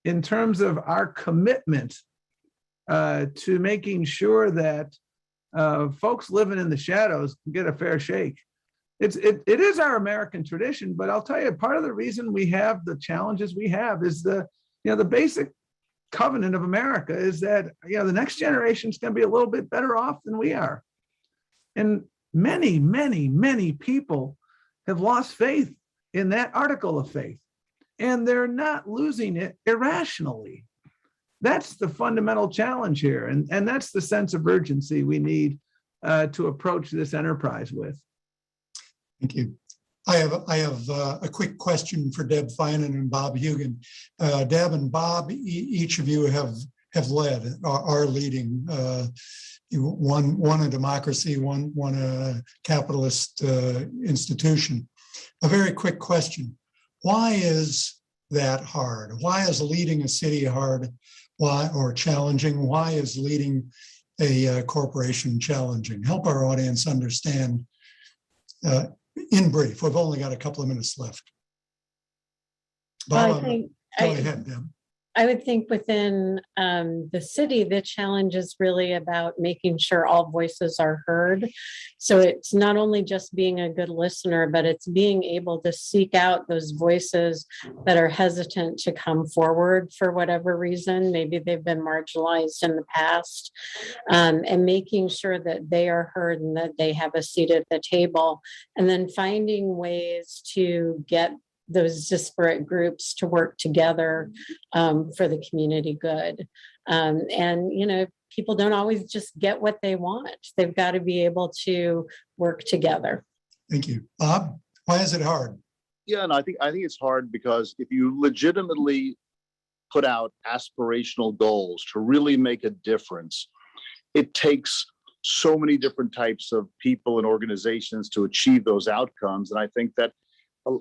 in terms of our commitment to making sure that folks living in the shadows get a fair shake. It is our American tradition, but I'll tell you, part of the reason we have the challenges we have is the basic covenant of America is that the next generation is going to be a little bit better off than we are. And many, many, many people have lost faith in that article of faith, and they're not losing it irrationally. That's the fundamental challenge here, and that's the sense of urgency we need to approach this enterprise with. Thank you. I have a quick question for Deb Finan and Bob Hugan. Deb and Bob, each of you have have led, are leading. One a democracy, one a capitalist institution. A very quick question. Why is that hard? Why is leading a city hard? Why, or challenging? Why is leading a corporation challenging? Help our audience understand in brief. We've only got a couple of minutes left. Well, Bob, I think go ahead, Deb. I would think within the city, the challenge is really about making sure all voices are heard. So it's not only just being a good listener, but it's being able to seek out those voices that are hesitant to come forward for whatever reason. Maybe they've been marginalized in the past, and making sure that they are heard and that they have a seat at the table, and then finding ways to get those disparate groups to work together for the community good. And, you know, people don't always just get what they want. They've got to be able to work together. Thank you. Bob, why is it hard? Yeah, and I think it's hard because if you legitimately put out aspirational goals to really make a difference, it takes so many different types of people and organizations to achieve those outcomes. And I think that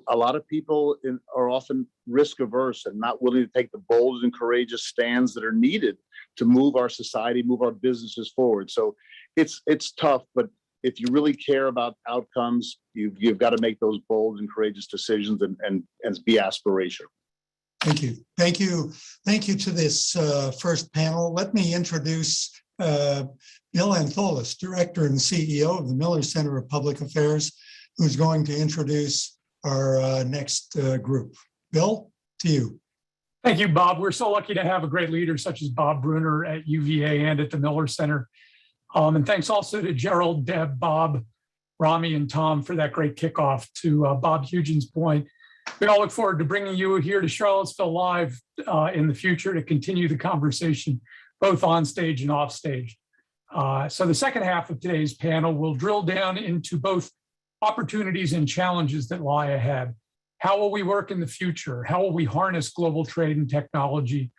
a lot of people are often risk averse and not willing to take the bold and courageous stands that are needed to move our society, move our businesses forward. So it's tough, but if you really care about outcomes, you've got to make those bold and courageous decisions and be aspirational. Thank you. Thank you. Thank you to this first panel. Let me introduce Bill Antholis, Director and CEO of the Miller Center of Public Affairs, who's going to introduce our next group. Bill, to you. Thank you, Bob. We're so lucky to have a great leader such as Bob Bruner at UVA and at the Miller Center. And thanks also to Gerald, Deb, Bob, Rami, and Tom for that great kickoff. To Bob Hugin's point, we all look forward to bringing you here to Charlottesville Live in the future to continue the conversation, both on stage and off stage. So the second half of today's panel will drill down into both opportunities and challenges that lie ahead. How will we work in the future? How will we harness global trade and technology?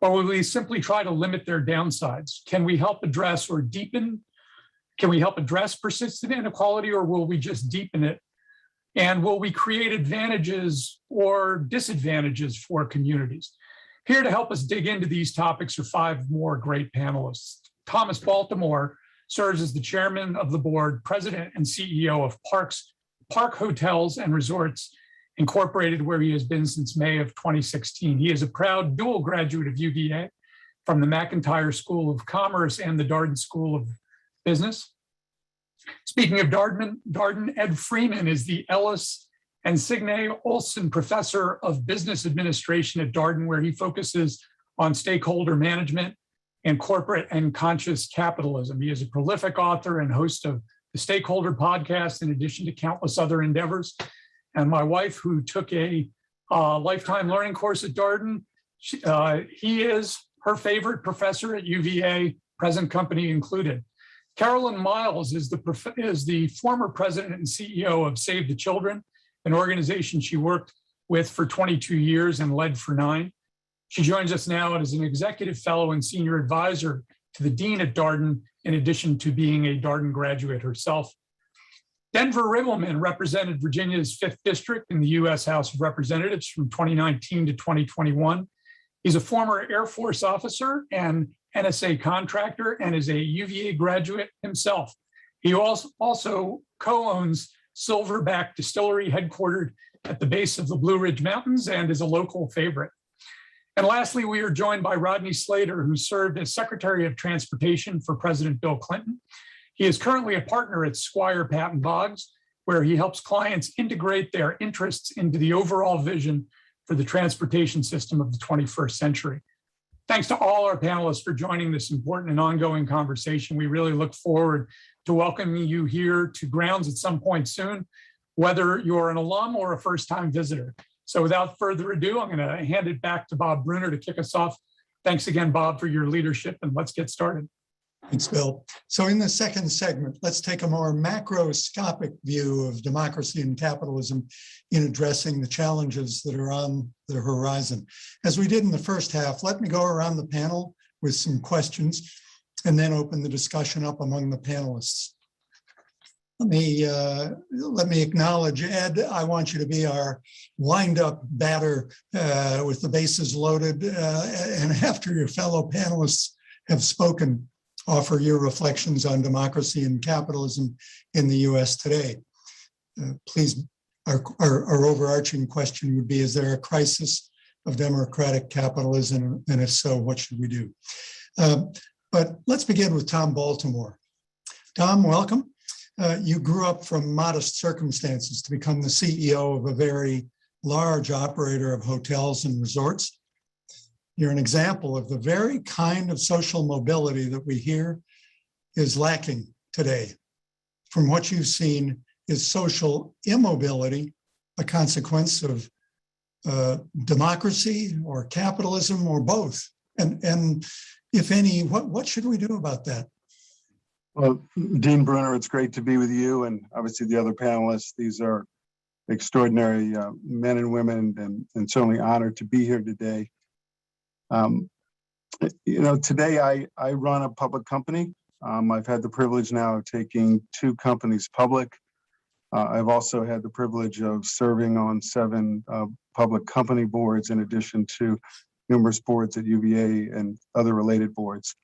Or will we simply try to limit their downsides? Can we help address or deepen? Can we help address persistent inequality, or will we just deepen it? And will we create advantages or disadvantages for communities? Here to help us dig into these topics are five more great panelists. Thomas Baltimore serves as the chairman of the board, president, and CEO of Park Hotels and Resorts Incorporated, where he has been since May of 2016. He is a proud dual graduate of UVA from the McIntire School of Commerce and the Darden School of Business. Speaking of Darden, Ed Freeman is the Ellis and Signe Olson Professor of Business Administration at Darden, where he focuses on stakeholder management and corporate and conscious capitalism. He is a prolific author and host of the Stakeholder Podcast, in addition to countless other endeavors. And my wife, who took a lifetime learning course at Darden, he is her favorite professor at UVA, present company included. Carolyn Miles is the former president and CEO of Save the Children, an organization she worked with for 22 years and led for 9. She joins us now as an executive fellow and senior advisor to the dean at Darden, in addition to being a Darden graduate herself. Denver Ribbleman represented Virginia's 5th District in the U.S. House of Representatives from 2019 to 2021. He's a former Air Force officer and NSA contractor and is a UVA graduate himself. He also co-owns Silverback Distillery, headquartered at the base of the Blue Ridge Mountains, and is a local favorite. And lastly, we are joined by Rodney Slater, who served as Secretary of Transportation for President Bill Clinton. He is currently a partner at Squire Patton Boggs, where he helps clients integrate their interests into the overall vision for the transportation system of the 21st century. Thanks to all our panelists for joining this important and ongoing conversation. We really look forward to welcoming you here to Grounds at some point soon, whether you're an alum or a first-time visitor. So without further ado, I'm going to hand it back to Bob Bruner to kick us off. Thanks again, Bob, for your leadership, and let's get started. Thanks, Bill. So in the second segment, let's take a more macroscopic view of democracy and capitalism in addressing the challenges that are on the horizon. As we did in the first half, let me go around the panel with some questions and then open the discussion up among the panelists. Let me acknowledge Ed. I want you to be our wind-up batter with the bases loaded, and after your fellow panelists have spoken, offer your reflections on democracy and capitalism in the U.S. today. Please, our overarching question would be: is there a crisis of democratic capitalism, and if so, what should we do? But let's begin with Tom Baltimore. Tom, welcome. You grew up from modest circumstances to become the CEO of a very large operator of hotels and resorts. You're an example of the very kind of social mobility that we hear is lacking today. From what you've seen, is social immobility a consequence of democracy or capitalism or both? And if any, what should we do about that? Well, Dean Brunner, it's great to be with you and obviously the other panelists. These are extraordinary men and women, and certainly honored to be here today. Today I run a public company. I've had the privilege now of taking 2 companies public. I've also had the privilege of serving on 7 public company boards, in addition to numerous boards at UVA and other related boards.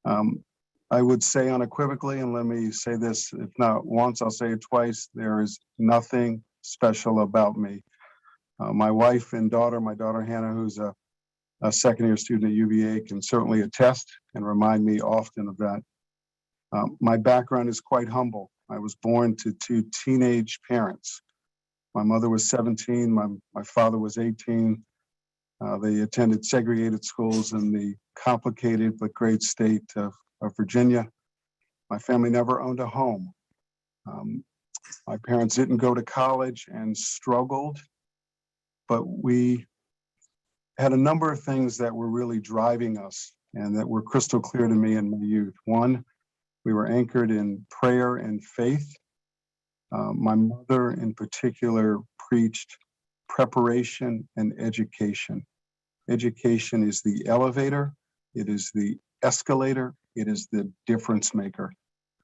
I would say unequivocally, and let me say this, if not once, I'll say it twice, there is nothing special about me. My wife and daughter, my daughter Hannah, who's a second-year student at UVA, can certainly attest and remind me often of that. My background is quite humble. I was born to 2 teenage parents. My mother was 17, my father was 18. They attended segregated schools in the complicated but great state of Virginia. My family never owned a home. My parents didn't go to college and struggled, but we had a number of things that were really driving us and that were crystal clear to me in my youth. One, we were anchored in prayer and faith. My mother in particular preached preparation and education. Education is the elevator, it is the escalator, it is the difference maker.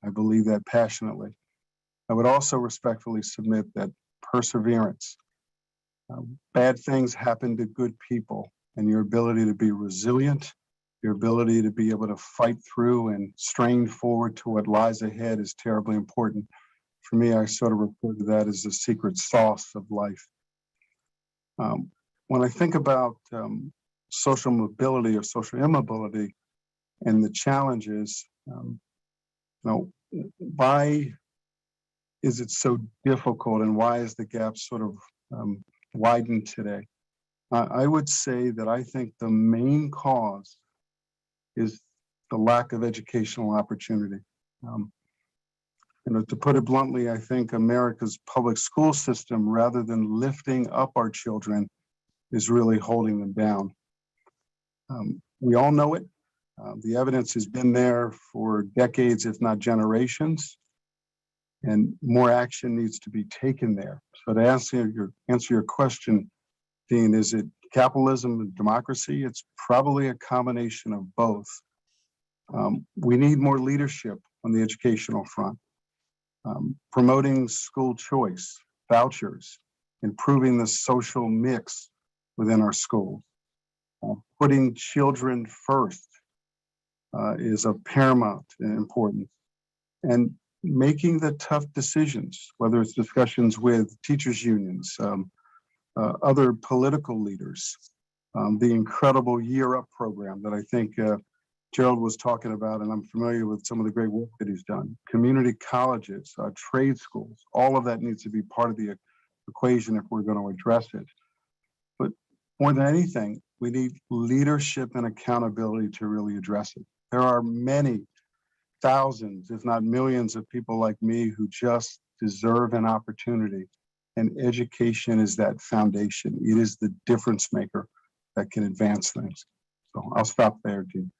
I believe that passionately. I would also respectfully submit that perseverance. Bad things happen to good people, and your ability to be resilient, your ability to be able to fight through and strain forward to what lies ahead is terribly important. For me, I sort of refer to that as the secret sauce of life. When I think about social mobility or social immobility and the challenges, why is it so difficult and why is the gap sort of widened today? I would say that I think the main cause is the lack of educational opportunity. To put it bluntly, I think America's public school system, rather than lifting up our children, is really holding them down. We all know it. The evidence has been there for decades, if not generations, and more action needs to be taken there. So to answer your question, Dean, is it capitalism and democracy? It's probably a combination of both. We need more leadership on the educational front. Promoting school choice, vouchers, improving the social mix within our schools. Putting children first is of paramount importance. And making the tough decisions, whether it's discussions with teachers' unions, other political leaders, the incredible Year Up program that I think Gerald was talking about, and I'm familiar with some of the great work that he's done. Community colleges, trade schools, all of that needs to be part of the equation if we're going to address it. But more than anything, we need leadership and accountability to really address it. There are many thousands, if not millions of people like me who just deserve an opportunity. And education is that foundation. It is the difference maker that can advance things. So I'll stop there, Dean.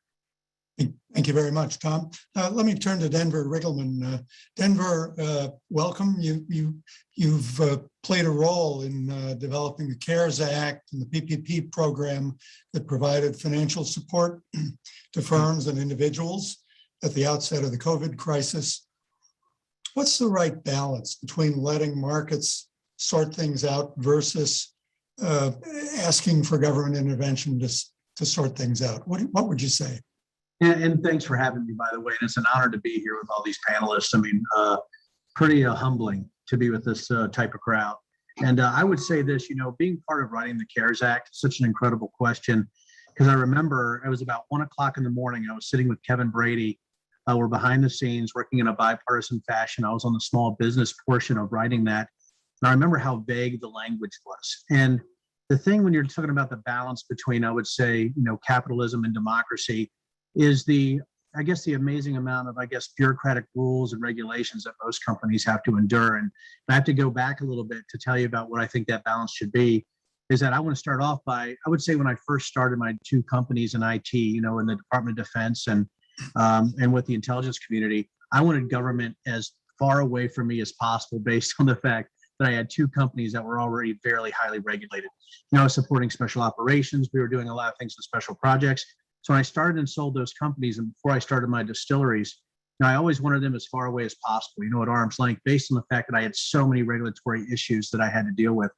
Thank you very much, Tom. Let me turn to Denver Riggleman. Denver, welcome. You've played a role in developing the CARES Act and the PPP program that provided financial support to firms and individuals at the outset of the COVID crisis. What's the right balance between letting markets sort things out versus asking for government intervention to sort things out? What would you say? And thanks for having me, by the way. And it's an honor to be here with all these panelists. I mean, pretty humbling to be with this type of crowd. And I would say this, being part of writing the CARES Act, such an incredible question, because I remember it was about 1 o'clock in the morning. I was sitting with Kevin Brady. We're behind the scenes working in a bipartisan fashion. I was on the small business portion of writing that. And I remember how vague the language was. And the thing when you're talking about the balance between, I would say, capitalism and democracy, is the amazing amount of, bureaucratic rules and regulations that most companies have to endure. And I have to go back a little bit to tell you about what I think that balance should be, is that I want to start off by, I would say when I first started my 2 companies in IT, in the Department of Defense and with the intelligence community, I wanted government as far away from me as possible based on the fact that I had 2 companies that were already fairly highly regulated. I was supporting special operations. We were doing a lot of things with special projects. So when I started and sold those companies, and before I started my distilleries, I always wanted them as far away as possible, at arm's length, based on the fact that I had so many regulatory issues that I had to deal with.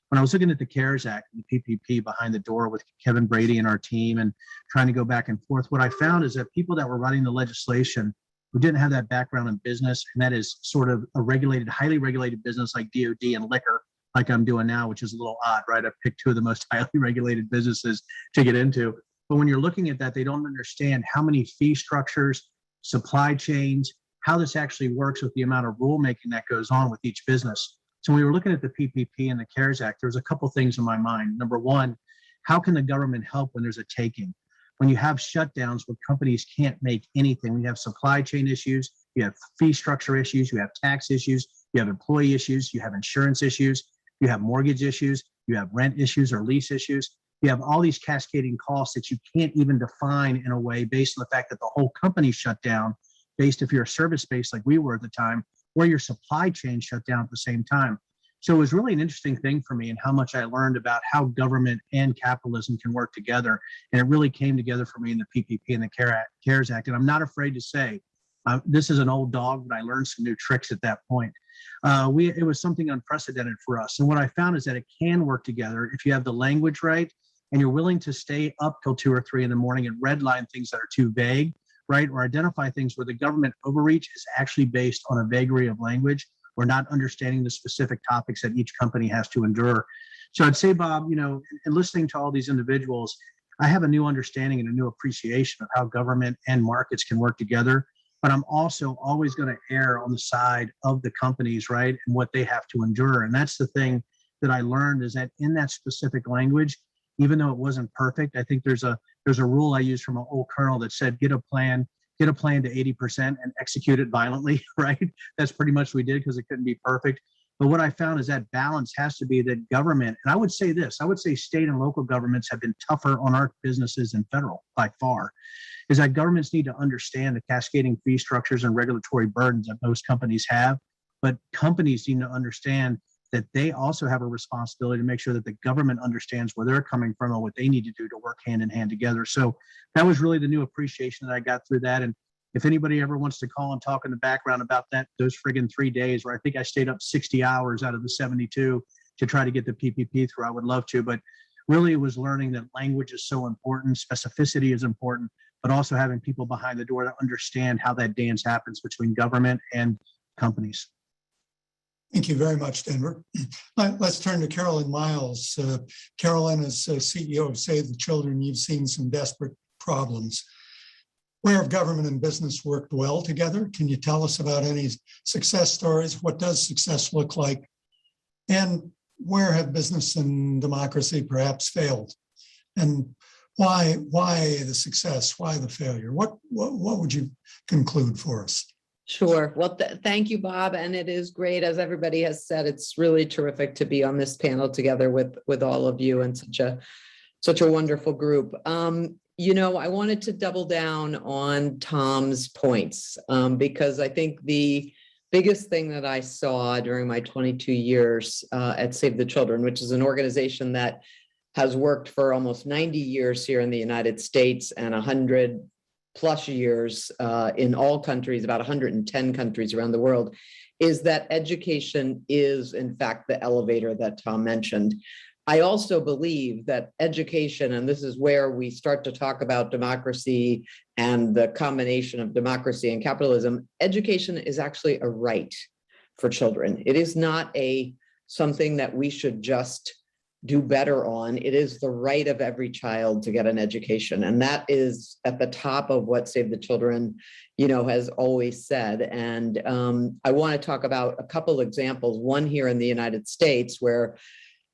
When I was looking at the CARES Act and the PPP behind the door with Kevin Brady and our team and trying to go back and forth, what I found is that people that were writing the legislation who didn't have that background in business, and that is sort of a regulated, highly regulated business like DOD and liquor, like I'm doing now, which is a little odd, right? I've picked 2 of the most highly regulated businesses to get into. But when you're looking at that, they don't understand how many fee structures, supply chains, how this actually works with the amount of rulemaking that goes on with each business. So when we were looking at the PPP and the CARES Act, there was a couple things in my mind. Number one, how can the government help when there's a taking? When you have shutdowns where companies can't make anything, when you have supply chain issues, you have fee structure issues, you have tax issues, you have employee issues, you have insurance issues, you have mortgage issues, you have rent issues or lease issues. You have all these cascading costs that you can't even define in a way based on the fact that the whole company shut down, based if you're a service based like we were at the time, or your supply chain shut down at the same time. So it was really an interesting thing for me and how much I learned about how government and capitalism can work together. And it really came together for me in the PPP and the CARES Act. And I'm not afraid to say, this is an old dog, but I learned some new tricks at that point. It was something unprecedented for us. And what I found is that it can work together if you have the language right, and you're willing to stay up till 2 or 3 in the morning and redline things that are too vague, right? Or identify things where the government overreach is actually based on a vagary of language or not understanding the specific topics that each company has to endure. So I'd say, Bob, in listening to all these individuals, I have a new understanding and a new appreciation of how government and markets can work together. But I'm also always going to err on the side of the companies, right? And what they have to endure. And that's the thing that I learned, is that in that specific language, even though it wasn't perfect, I think there's a rule I used from an old colonel that said, get a plan to 80% and execute it violently, right? That's pretty much what we did because it couldn't be perfect. But what I found is that balance has to be that government, and I would say this, I would say state and local governments have been tougher on our businesses than federal by far, is that governments need to understand the cascading fee structures and regulatory burdens that most companies have. But companies need to understand that they also have a responsibility to make sure that the government understands where they're coming from and what they need to do to work hand in hand together. So that was really the new appreciation that I got through that. And if anybody ever wants to call and talk in the background about those friggin' 3 days where I think I stayed up 60 hours out of the 72 to try to get the PPP through, I would love to. But really it was learning that language is so important, specificity is important, but also having people behind the door that understand how that dance happens between government and companies. Thank you very much, Denver. Let's turn to Carolyn Miles. Carolyn is CEO of Save the Children. You've seen some desperate problems. Where have government and business worked well together? Can you tell us about any success stories? What does success look like? And where have business and democracy perhaps failed? And why the success? Why the failure? What would you conclude for us? Sure. Well, thank you, Bob. And it is great, as everybody has said, it's really terrific to be on this panel together with all of you and such a wonderful group. I wanted to double down on Tom's points because I think the biggest thing that I saw during my 22 years at Save the Children, which is an organization that has worked for almost 90 years here in the United States and 100 plus years in all countries, about 110 countries around the world, is that education is, in fact, the elevator that Tom mentioned. I also believe that education, and this is where we start to talk about democracy and the combination of democracy and capitalism, education is actually a right for children. It is not something that we should just do better on. It is the right of every child to get an education. And that is at the top of what Save the Children, has always said. And I want to talk about a couple examples, one here in the United States, where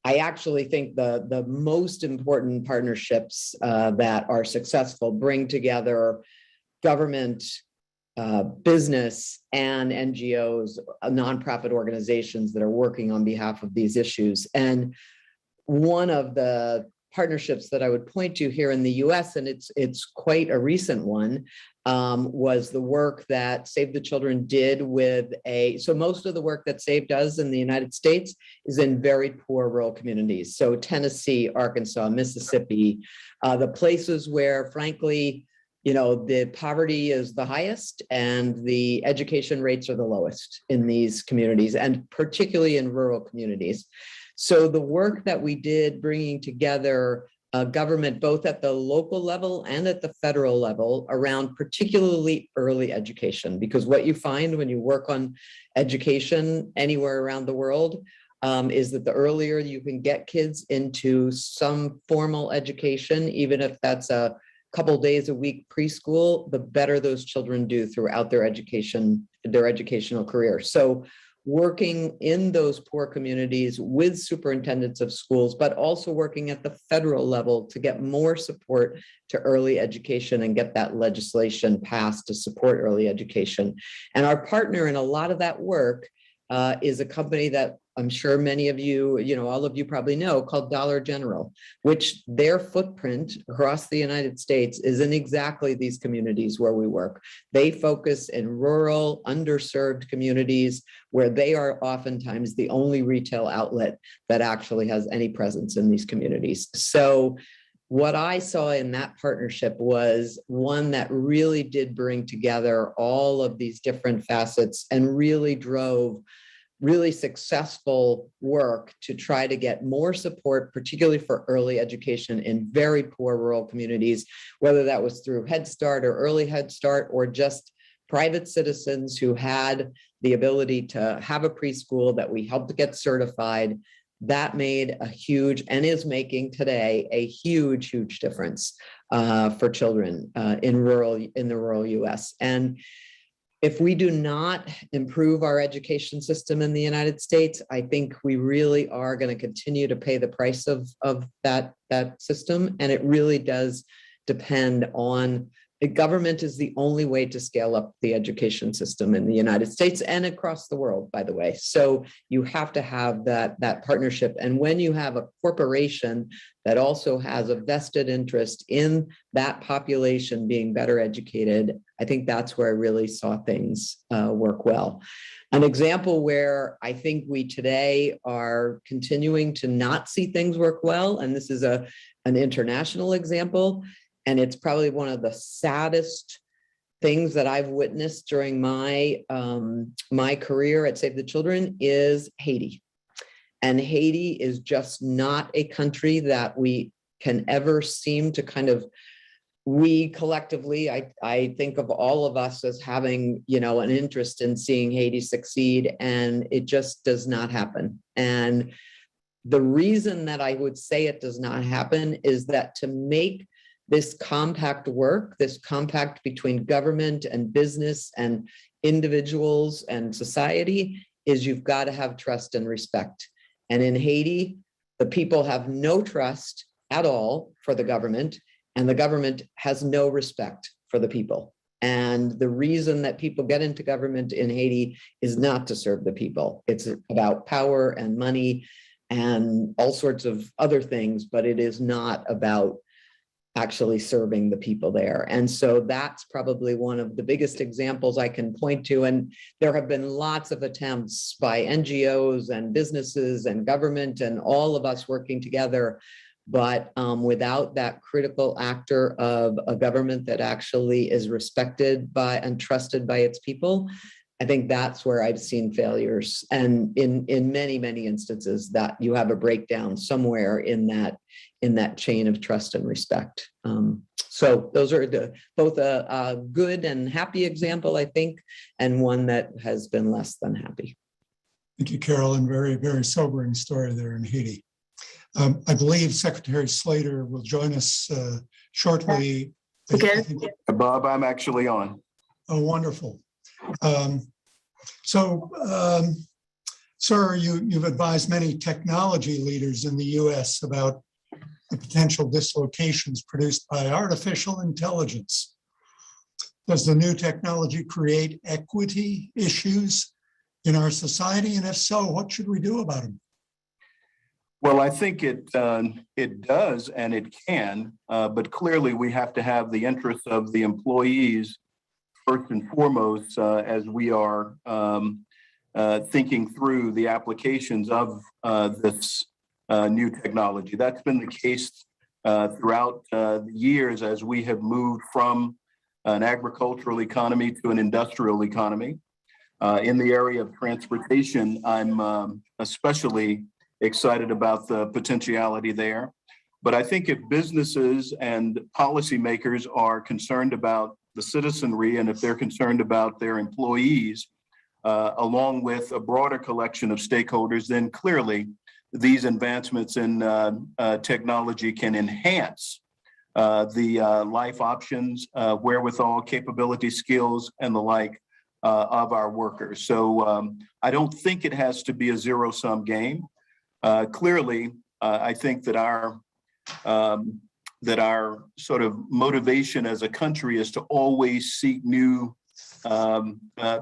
I actually think the most important partnerships that are successful bring together government, business, and NGOs, nonprofit organizations that are working on behalf of these issues. And one of the partnerships that I would point to here in the US, and it's quite a recent one, was the work that Save the Children did so most of the work that Save does in the United States is in very poor rural communities. So Tennessee, Arkansas, Mississippi, the places where, frankly, the poverty is the highest and the education rates are the lowest in these communities, and particularly in rural communities. So the work that we did bringing together government, both at the local level and at the federal level, around particularly early education, because what you find when you work on education anywhere around the world is that the earlier you can get kids into some formal education, even if that's a couple days a week preschool, the better those children do throughout their educational career. So working in those poor communities with superintendents of schools, but also working at the federal level to get more support to early education and get that legislation passed to support early education. And our partner in a lot of that work is a company that I'm sure many of you, all of you probably know, called Dollar General, which their footprint across the United States is in exactly these communities where we work. They focus in rural, underserved communities where they are oftentimes the only retail outlet that actually has any presence in these communities. So what I saw in that partnership was one that really did bring together all of these different facets and really drove really successful work to try to get more support, particularly for early education in very poor rural communities, whether that was through Head Start or Early Head Start, or just private citizens who had the ability to have a preschool that we helped get certified. That made a huge, and is making today, a huge, huge difference for children in the rural US. And if we do not improve our education system in the United States, I think we really are going to continue to pay the price of that system. And it really does depend on the government. Is the only way to scale up the education system in the United States and across the world, by the way. So you have to have that partnership. And when you have a corporation that also has a vested interest in that population being better educated, I think that's where I really saw things work well. An example where I think we today are continuing to not see things work well, and this is an international example, and it's probably one of the saddest things that I've witnessed during my career at Save the Children, is Haiti. And Haiti is just not a country that we can ever seem to we collectively, I think of all of us as having, an interest in seeing Haiti succeed, and it just does not happen. And the reason that I would say it does not happen is that to make this compact work, this compact between government and business and individuals and society, is you've got to have trust and respect. And in Haiti, the people have no trust at all for the government, and the government has no respect for the people. And the reason that people get into government in Haiti is not to serve the people. It's about power and money and all sorts of other things, but it is not about actually serving the people there. And so that's probably one of the biggest examples I can point to. And there have been lots of attempts by NGOs and businesses and government and all of us working together. But without that critical actor of a government that actually is respected by and trusted by its people, I think that's where I've seen failures. And in many, many instances that you have a breakdown somewhere in that chain of trust and respect. So those are both a good and happy example, I think, and one that has been less than happy. Thank you, Carolyn. Very, very sobering story there in Haiti. I believe Secretary Slater will join us shortly. Okay. Bob, I'm actually on. Oh, wonderful. Sir, you've advised many technology leaders in the US about the potential dislocations produced by artificial intelligence. Does the new technology create equity issues in our society? And if so, what should we do about them? Well, I think it does and it can, but clearly we have to have the interests of the employees first and foremost as we are thinking through the applications of this new technology. That's been the case throughout the years as we have moved from an agricultural economy to an industrial economy. In the area of transportation, I'm especially excited about the potentiality there. But I think if businesses and policymakers are concerned about the citizenry and if they're concerned about their employees, along with a broader collection of stakeholders, then clearly these advancements in technology can enhance the life options, wherewithal, capability, skills, and the like of our workers. So I don't think it has to be a zero-sum game. Clearly, I think that our sort of motivation as a country is to always seek new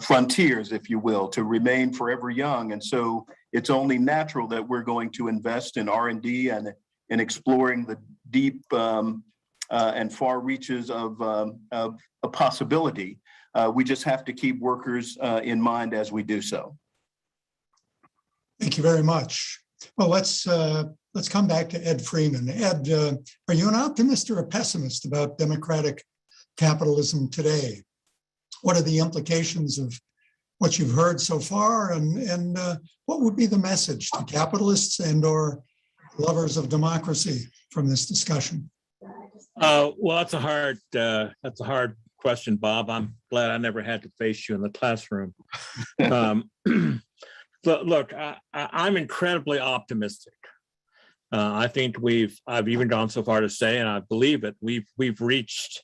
frontiers, if you will, to remain forever young. And so it's only natural that we're going to invest in R&D and in exploring the deep and far reaches of a possibility. We just have to keep workers in mind as we do so. Thank you very much. Well, let's come back to Ed Freeman. Ed, are you an optimist or a pessimist about democratic capitalism today? What are the implications of what you've heard so far, and what would be the message to capitalists and or lovers of democracy from this discussion? Well, that's a hard question, Bob. I'm glad I never had to face you in the classroom. Look, I'm incredibly optimistic. I think I've even gone so far to say, and I believe it, we've reached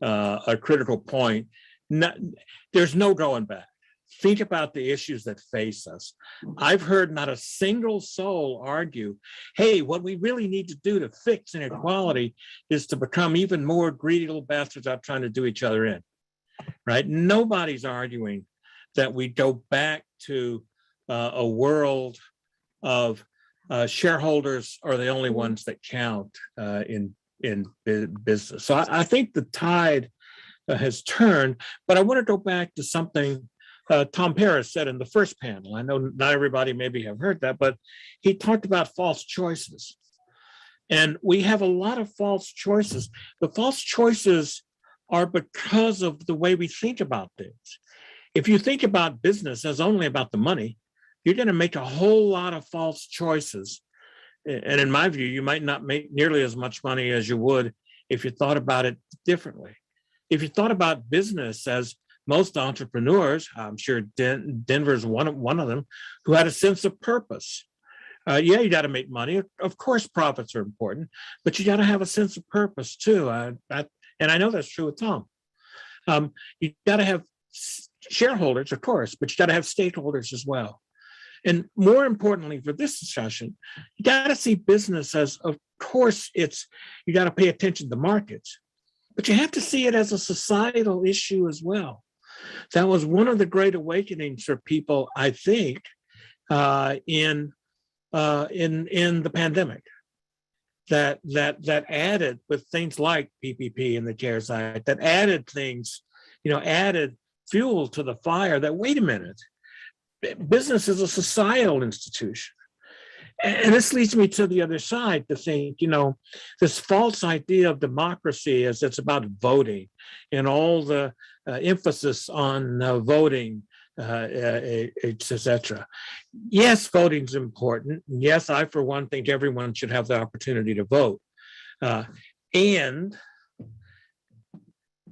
a critical point. There's no going back. Think about the issues that face us. I've heard not a single soul argue, hey, what we really need to do to fix inequality is to become even more greedy little bastards out trying to do each other in, right? Nobody's arguing that we go back to a world of shareholders are the only ones that count in business. So I think the tide has turned, but I want to go back to something Tom Paris said in the first panel. I know not everybody maybe have heard that, but he talked about false choices. And we have a lot of false choices. The false choices are because of the way we think about things. If you think about business as only about the money, you're going to make a whole lot of false choices. And in my view, you might not make nearly as much money as you would if you thought about it differently. If you thought about business as most entrepreneurs, I'm sure Denver's one of them, who had a sense of purpose. Yeah, you got to make money. Of course, profits are important, but you got to have a sense of purpose too. And I know that's true with Tom. You got to have shareholders, of course, but you got to have stakeholders as well. And more importantly for this discussion, you got to see business as, of course, you got to pay attention to markets, but you have to see it as a societal issue as well. That was one of the great awakenings for people, I think, in the pandemic. that added with things like PPP and the CARES Act, that added things, added fuel to the fire. That wait a minute, business is a societal institution. And this leads me to the other side to think, this false idea of democracy as it's about voting and all the emphasis on voting, etc. Yes, voting's important. Yes, I, for one, think everyone should have the opportunity to vote. And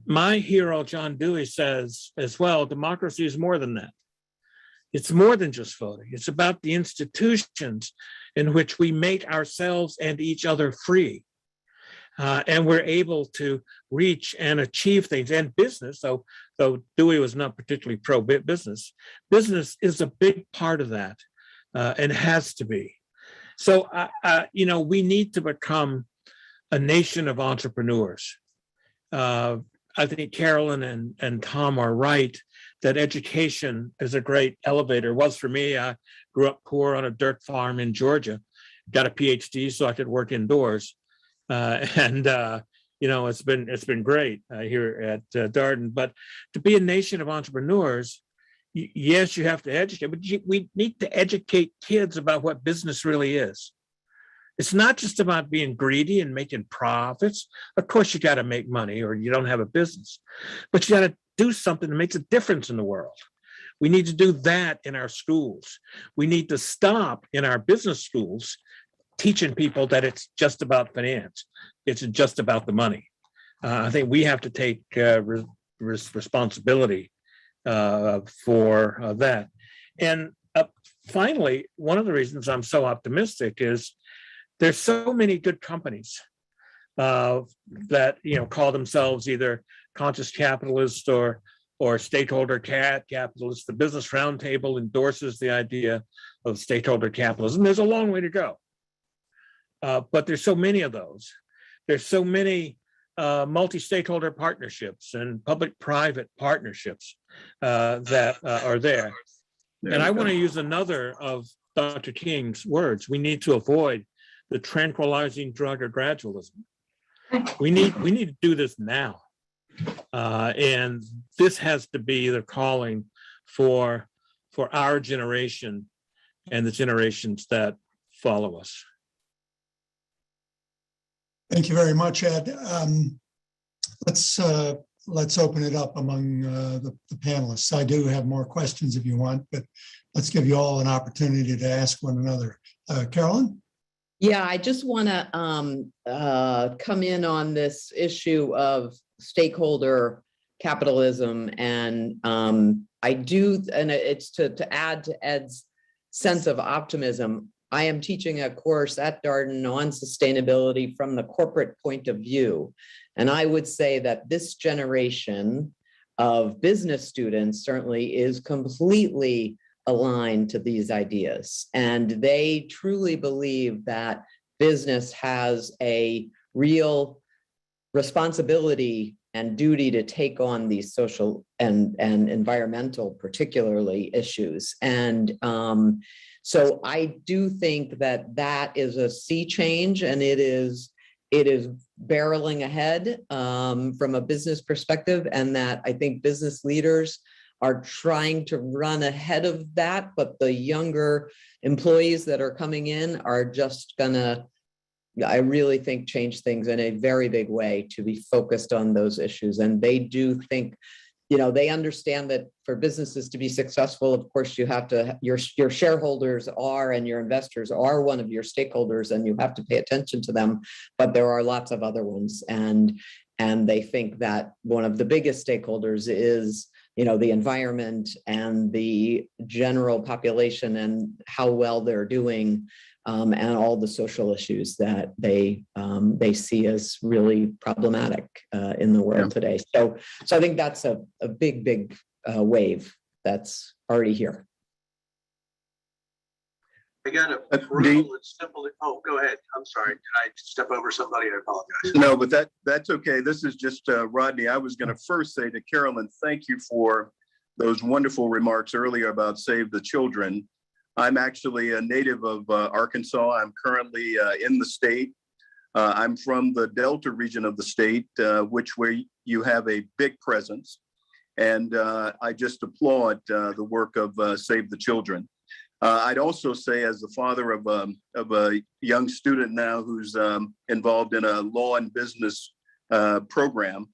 my hero, John Dewey, says as well, democracy is more than that. It's more than just voting. It's about the institutions in which we make ourselves and each other free. And we're able to reach and achieve things. And business, though Dewey was not particularly pro-business, business is a big part of that and has to be. So, we need to become a nation of entrepreneurs. I think Carolyn and Tom are right that education is a great elevator. It was for me. I grew up poor on a dirt farm in Georgia, got a PhD so I could work indoors. It's been great here at Darden. But to be a nation of entrepreneurs, yes, you have to educate, but we need to educate kids about what business really is. It's not just about being greedy and making profits. Of course, you got to make money or you don't have a business, but you got to do something that makes a difference in the world. We need to do that in our schools. We need to stop in our business schools teaching people that it's just about finance. It's just about the money. I think we have to take responsibility for that. And finally, one of the reasons I'm so optimistic is there's so many good companies that call themselves either conscious capitalists or stakeholder capitalists. The Business Roundtable endorses the idea of stakeholder capitalism. There's a long way to go, but there's so many of those. There's so many multi-stakeholder partnerships and public-private partnerships that are there. And I want to use another of Dr. King's words. We need to avoid the tranquilizing drug of gradualism. We need to do this now. And this has to be the calling for our generation and the generations that follow us. Thank you very much, Ed. Let's open it up among the panelists. I do have more questions if you want, but let's give you all an opportunity to ask one another. Carolyn? Yeah, I just want to come in on this issue of stakeholder capitalism, and I do, and it's to add to Ed's sense of optimism. I am teaching a course at Darden on sustainability from the corporate point of view, and I would say that this generation of business students certainly is completely aligned to these ideas, and they truly believe that business has a real responsibility and duty to take on these social and environmental, particularly, issues. And so I do think that is a sea change, and it is barreling ahead from a business perspective, and that I think business leaders are trying to run ahead of that, but the younger employees that are coming in are just gonna, I really think, change things in a very big way to be focused on those issues. And they do think, they understand that for businesses to be successful, of course, you have to, your shareholders are, and your investors are one of your stakeholders, and you have to pay attention to them, but there are lots of other ones. And they think that one of the biggest stakeholders is the environment and the general population and how well they're doing, and all the social issues that they see as really problematic in the world today. So I think that's a big wave that's already here. I got a brutal and simple. Oh, go ahead. I'm sorry. Did I step over somebody? I apologize. No, but that's okay. This is just Rodney. I was going to first say to Carolyn, thank you for those wonderful remarks earlier about Save the Children. I'm actually a native of Arkansas. I'm currently in the state. I'm from the Delta region of the state, where you have a big presence. And I just applaud the work of Save the Children. I'd also say, as the father of a young student now who's involved in a law and business program,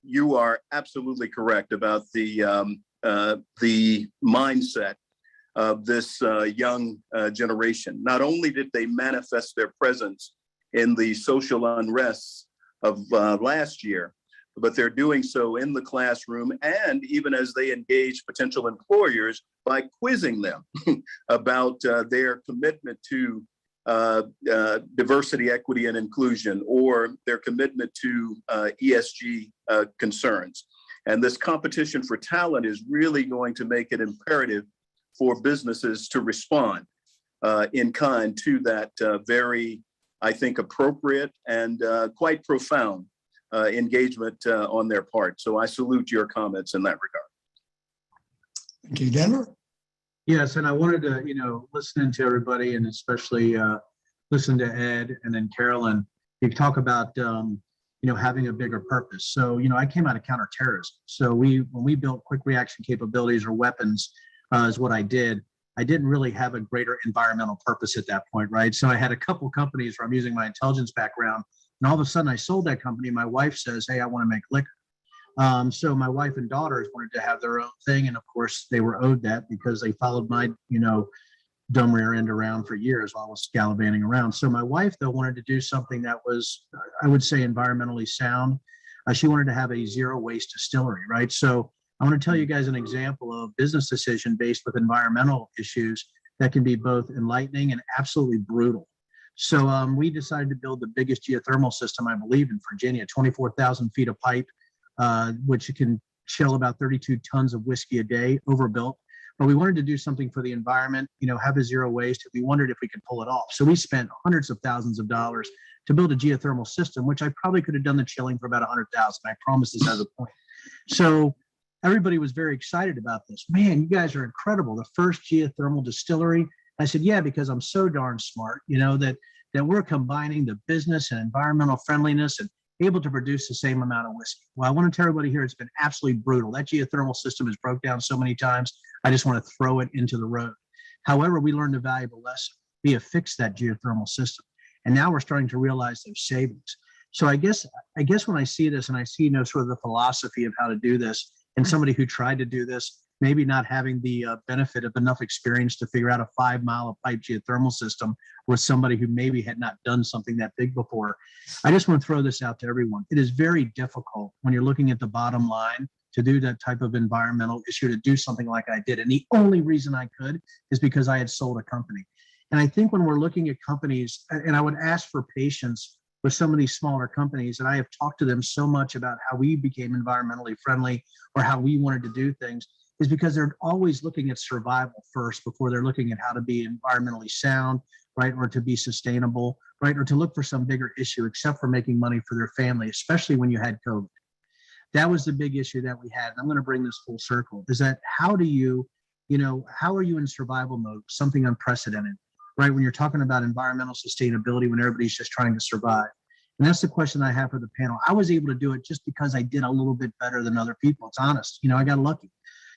you are absolutely correct about the mindset of this young generation. Not only did they manifest their presence in the social unrest of last year, but they're doing so in the classroom and even as they engage potential employers by quizzing them about their commitment to diversity, equity, and inclusion, or their commitment to ESG concerns. And this competition for talent is really going to make it imperative for businesses to respond in kind to that very, I think, appropriate and quite profound engagement on their part. So I salute your comments in that regard. Thank you, Denver. Yes, and I wanted to, listening to everybody and especially listen to Ed and then Carolyn, you talk about, having a bigger purpose. So, I came out of counterterrorism. So when we built quick reaction capabilities or weapons is what I did. I didn't really have a greater environmental purpose at that point, right? So I had a couple companies where I'm using my intelligence background, and all of a sudden I sold that company. My wife says, hey, I want to make liquor. So my wife and daughters wanted to have their own thing. And of course they were owed that because they followed my, dumb rear end around for years while I was gallivanting around. So my wife, though, wanted to do something that was, I would say, environmentally sound. She wanted to have a zero waste distillery, right? So I want to tell you guys an example of business decision based with environmental issues that can be both enlightening and absolutely brutal. So we decided to build the biggest geothermal system, I believe, in Virginia, 24,000 feet of pipe, which can chill about 32 tons of whiskey a day, overbuilt. But we wanted to do something for the environment, have a zero waste. We wondered if we could pull it off. So we spent hundreds of thousands of dollars to build a geothermal system, which I probably could have done the chilling for about 100,000. I promise this as a point. So everybody was very excited about this. Man, you guys are incredible. The first geothermal distillery. I said, yeah, because I'm so darn smart, that we're combining the business and environmental friendliness and able to produce the same amount of whiskey. Well, I want to tell everybody here, it's been absolutely brutal. That geothermal system has broke down so many times. I just want to throw it into the road. However, we learned a valuable lesson. We have fixed that geothermal system. And now we're starting to realize those savings. So I guess when I see this and I see, sort of the philosophy of how to do this, and somebody who tried to do this, maybe not having the benefit of enough experience to figure out a 5-mile pipe geothermal system with somebody who maybe had not done something that big before. I just want to throw this out to everyone. It is very difficult when you're looking at the bottom line to do that type of environmental issue, to do something like I did. And the only reason I could is because I had sold a company. And I think when we're looking at companies, and I would ask for patience with some of these smaller companies, and I have talked to them so much about how we became environmentally friendly or how we wanted to do things, is because they're always looking at survival first before they're looking at how to be environmentally sound, right? Or to be sustainable, right? Or to look for some bigger issue, except for making money for their family, especially when you had COVID. That was the big issue that we had. And I'm going to bring this full circle, is that how are you in survival mode, something unprecedented, right? When you're talking about environmental sustainability, when everybody's just trying to survive. And that's the question I have for the panel. I was able to do it just because I did a little bit better than other people. It's honest. I got lucky.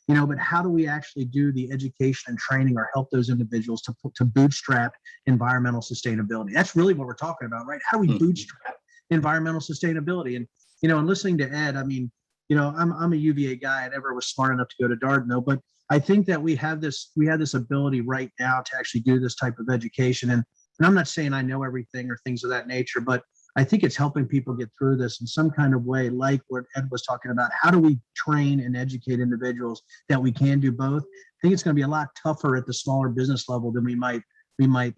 But how do we actually do the education and training or help those individuals to bootstrap environmental sustainability? That's really what we're talking about, right? How do we bootstrap environmental sustainability? And, and listening to Ed, I'm a UVA guy. I never was smart enough to go to Dartmouth, but I think that we have this ability right now to actually do this type of education. And I'm not saying I know everything or things of that nature, but I think it's helping people get through this in some kind of way, like what Ed was talking about. How do we train and educate individuals that we can do both? I think it's going to be a lot tougher at the smaller business level than we might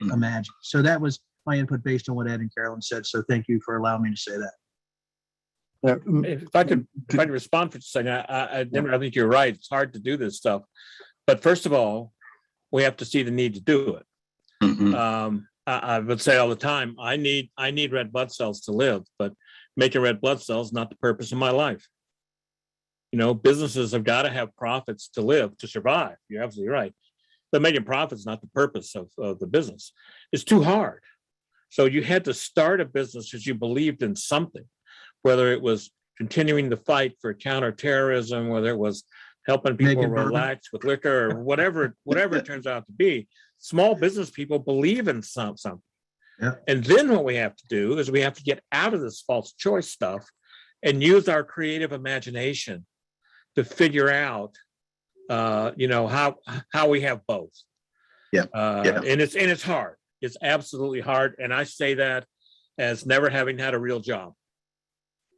imagine. So that was my input based on what Ed and Carolyn said. So thank you for allowing me to say that. If I could respond for a second, I think you're right. It's hard to do this stuff. But first of all, we have to see the need to do it. Mm-hmm. I would say all the time, I need red blood cells to live, but making red blood cells is not the purpose of my life. Businesses have got to have profits to live, to survive. You're absolutely right. But making profits is not the purpose of the business. It's too hard. So you had to start a business because you believed in something, whether it was continuing the fight for counterterrorism, whether it was helping people Making bourbon. relax with liquor, or whatever it turns out to be. Small business people believe in something. Yeah. And then what we have to do is we have to get out of this false choice stuff and use our creative imagination to figure out, how we have both. Yeah. And it's hard. It's absolutely hard. And I say that as never having had a real job.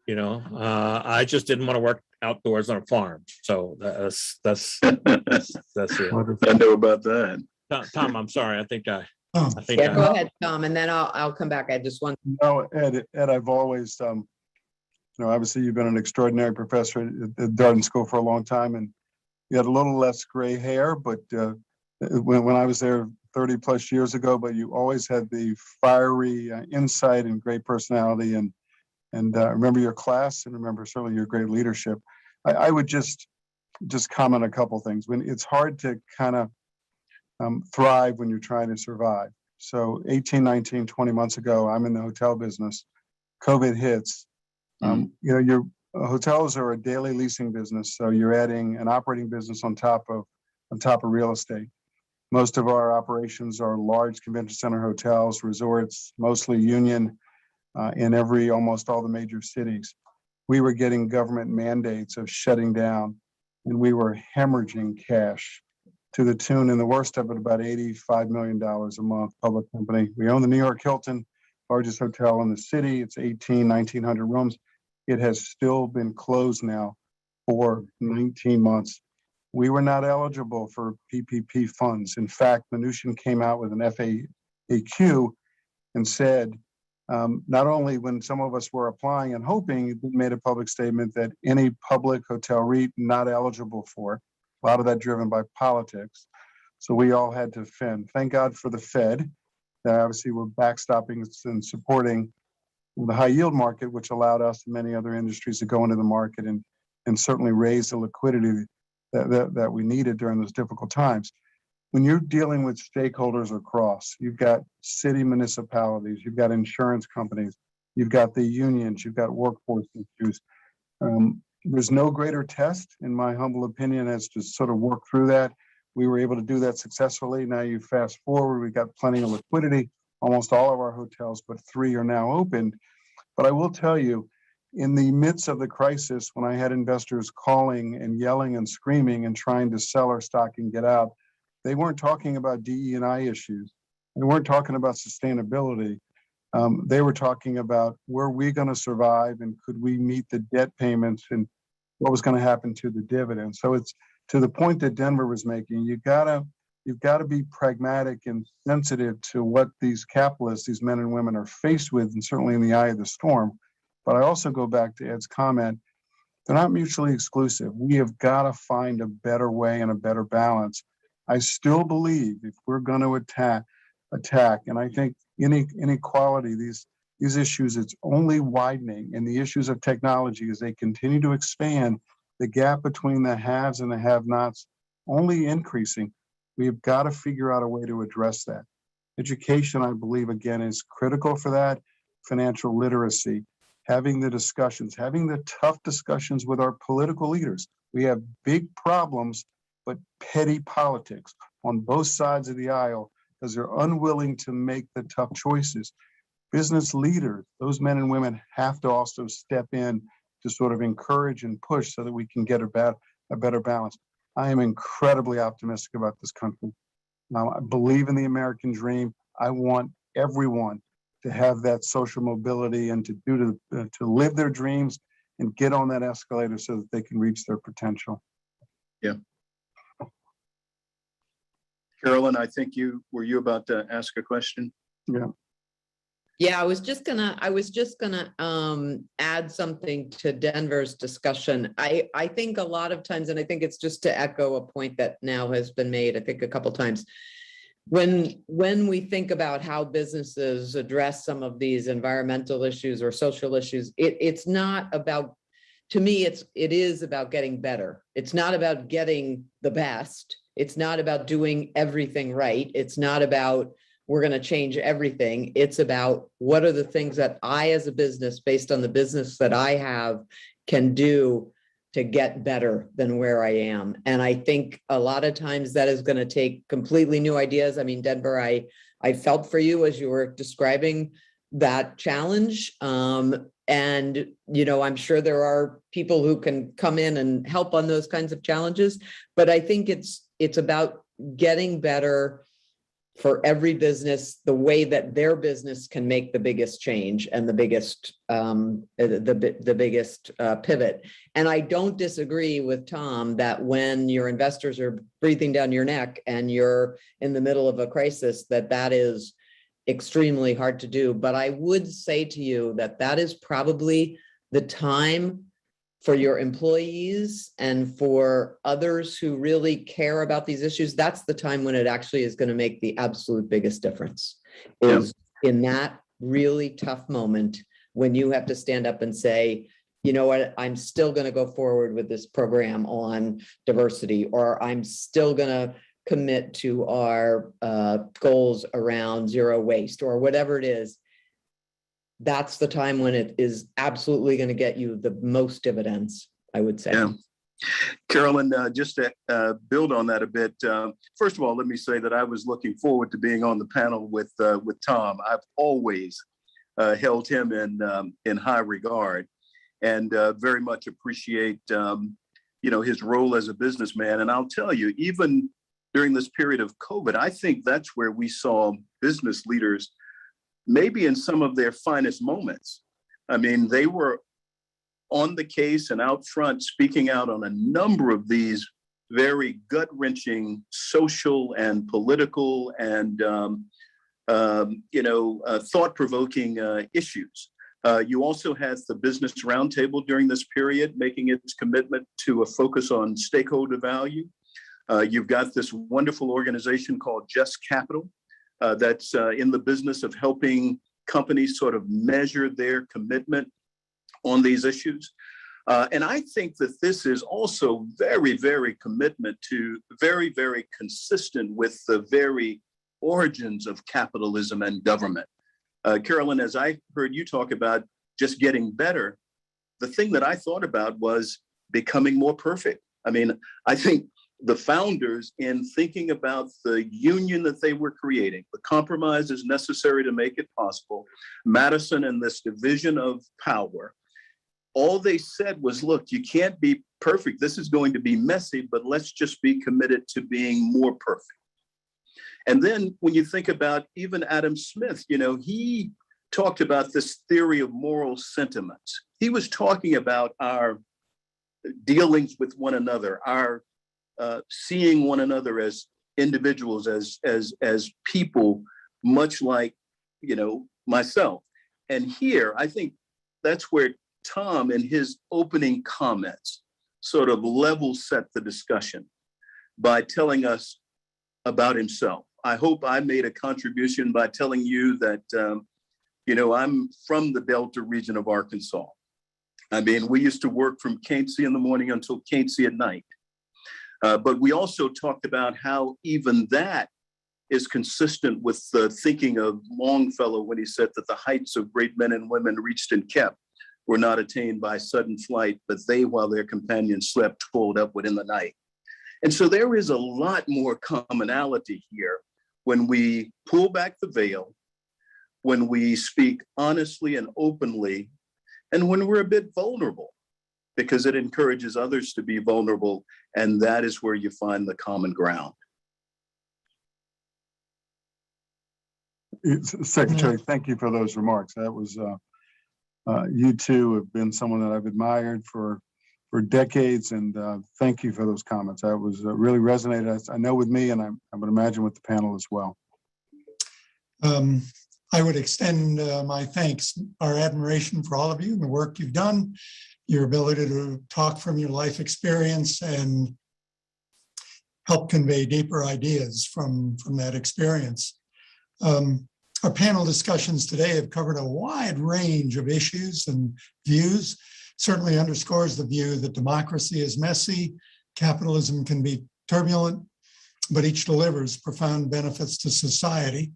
I just didn't want to work outdoors on a farm. So that's it. I know about that. Tom, I'm sorry. I think go ahead, Tom, and then I'll come back. I just want. No, Ed, I've always, obviously you've been an extraordinary professor at Darden School for a long time, and you had a little less gray hair, but when I was there 30 plus years ago, but you always had the fiery insight and great personality, and remember your class, and remember certainly your great leadership. I would just comment a couple things. When it's hard to kind of thrive when you're trying to survive. So 18, 19, 20 months ago, I'm in the hotel business. COVID hits. Your hotels are a daily leasing business, so you're adding an operating business on top of real estate. Most of our operations are large convention center hotels, resorts, mostly union, in almost all the major cities. We were getting government mandates of shutting down, and we were hemorrhaging cash to the tune, in the worst of it, about $85 million a month. Public company. We own the New York Hilton, largest hotel in the city. It's 1,900 rooms. It has still been closed now for 19 months. We were not eligible for PPP funds. In fact, Mnuchin came out with an FAQ and said, not only when some of us were applying and hoping, it made a public statement that any public hotel REIT not eligible for. A lot of that driven by politics. So we all had to fend. Thank God for the Fed. Obviously, we're backstopping and supporting the high yield market, which allowed us and many other industries to go into the market and certainly raise the liquidity that we needed during those difficult times. When you're dealing with stakeholders across, you've got city municipalities, you've got insurance companies, you've got the unions, you've got workforce issues. There's no greater test, in my humble opinion, as to sort of work through that. We were able to do that successfully. Now you fast forward, we've got plenty of liquidity. Almost all of our hotels, but 3 are now opened. But I will tell you, in the midst of the crisis, when I had investors calling and yelling and screaming and trying to sell our stock and get out, they weren't talking about DE&I issues. They weren't talking about sustainability. They were talking about, were we going to survive, and could we meet the debt payments, and what was going to happen to the dividend. So it's to the point that Denver was making. You've got to be pragmatic and sensitive to what these capitalists, these men and women, are faced with, and certainly in the eye of the storm. But I also go back to Ed's comment. They're not mutually exclusive. We have got to find a better way and a better balance. I still believe if we're going to attack, and I think inequality, these issues, it's only widening, and the issues of technology, as they continue to expand, the gap between the haves and the have-nots only increasing. We've got to figure out a way to address that. Education, I believe, again, is critical for that. Financial literacy, having the discussions, having the tough discussions with our political leaders. We have big problems, but petty politics on both sides of the aisle, because they're unwilling to make the tough choices. Business leaders, those men and women, have to also step in to sort of encourage and push so that we can get a better balance. I am incredibly optimistic about this country. Now, I believe in the American dream. I want everyone to have that social mobility and to live their dreams and get on that escalator so that they can reach their potential. Yeah. Carolyn, I think were you about to ask a question? Yeah. Yeah, I was just gonna add something to Denver's discussion. I think a lot of times, and I think it's just to echo a point that now has been made, I think a couple times, when we think about how businesses address some of these environmental issues or social issues, it's not about, to me, it is about getting better. It's not about getting the best. It's not about doing everything right. It's not about we're going to change everything. It's about what are the things that I, as a business, based on the business that I have, can do to get better than where I am. And I think a lot of times that is going to take completely new ideas. I mean, Denver, I felt for you as you were describing that challenge. And, you know, I'm sure there are people who can come in and help on those kinds of challenges, but I think it's about getting better for every business, the way that their business can make the biggest change and the biggest pivot. And I don't disagree with Tom that when your investors are breathing down your neck and you're in the middle of a crisis, that is extremely hard to do. But I would say to you that is probably the time for your employees and for others who really care about these issues. That's the time when it actually is going to make the absolute biggest difference, is in that really tough moment when you have to stand up and say, you know what, I'm still going to go forward with this program on diversity, or I'm still going to commit to our goals around zero waste, or whatever it is. That's the time when it is absolutely going to get you the most dividends, I would say. Yeah. Carolyn, just to build on that a bit, first of all, let me say that I was looking forward to being on the panel with Tom. I've always held him in high regard, and very much appreciate his role as a businessman. And I'll tell you, even during this period of COVID, I think that's where we saw business leaders maybe in some of their finest moments. I mean, they were on the case and out front, speaking out on a number of these very gut-wrenching social and political and thought-provoking issues. You also had the Business Roundtable during this period, making its commitment to a focus on stakeholder value. You've got this wonderful organization called Just Capital, that's in the business of helping companies sort of measure their commitment on these issues. And I think that this is also very, very very consistent with the very origins of capitalism and government. Carolyn, as I heard you talk about just getting better, the thing that I thought about was becoming more perfect. I mean, I think the founders, in thinking about the union that they were creating, the compromises necessary to make it possible, Madison and this division of power, all they said was, look, you can't be perfect. This is going to be messy, but let's just be committed to being more perfect. And then when you think about even Adam Smith, he talked about this theory of moral sentiments. He was talking about our dealings with one another, our seeing one another as individuals, as people, much like, myself. And here, I think that's where Tom, in his opening comments, sort of level set the discussion by telling us about himself. I hope I made a contribution by telling you that, I'm from the Delta region of Arkansas. I mean, we used to work from Cainsey in the morning until Cainsey at night. But we also talked about how even that is consistent with the thinking of Longfellow when he said that the heights of great men and women reached and kept were not attained by sudden flight, but they, while their companions slept, toiled upward in the night. And so there is a lot more commonality here when we pull back the veil, when we speak honestly and openly, and when we're a bit vulnerable, because it encourages others to be vulnerable, and that is where you find the common ground. Secretary, thank you for those remarks. That was, you two have been someone that I've admired for decades, and thank you for those comments. That was really resonated, I know, with me, and I would imagine with the panel as well. I would extend my thanks, our admiration for all of you and the work you've done, your ability to talk from your life experience and help convey deeper ideas from that experience. Our panel discussions today have covered a wide range of issues and views. Certainly underscores the view that democracy is messy, capitalism can be turbulent, but each delivers profound benefits to society.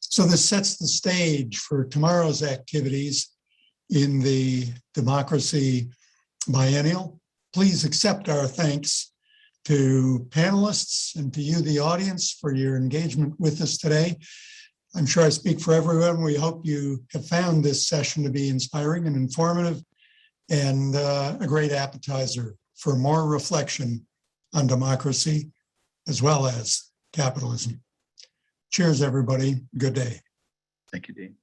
So this sets the stage for tomorrow's activities in the Democracy Biennial. Please accept our thanks to panelists and to you, the audience, for your engagement with us today. I'm sure I speak for everyone. We hope you have found this session to be inspiring and informative and a great appetizer for more reflection on democracy as well as capitalism. Cheers, everybody. Good day. Thank you, Dean.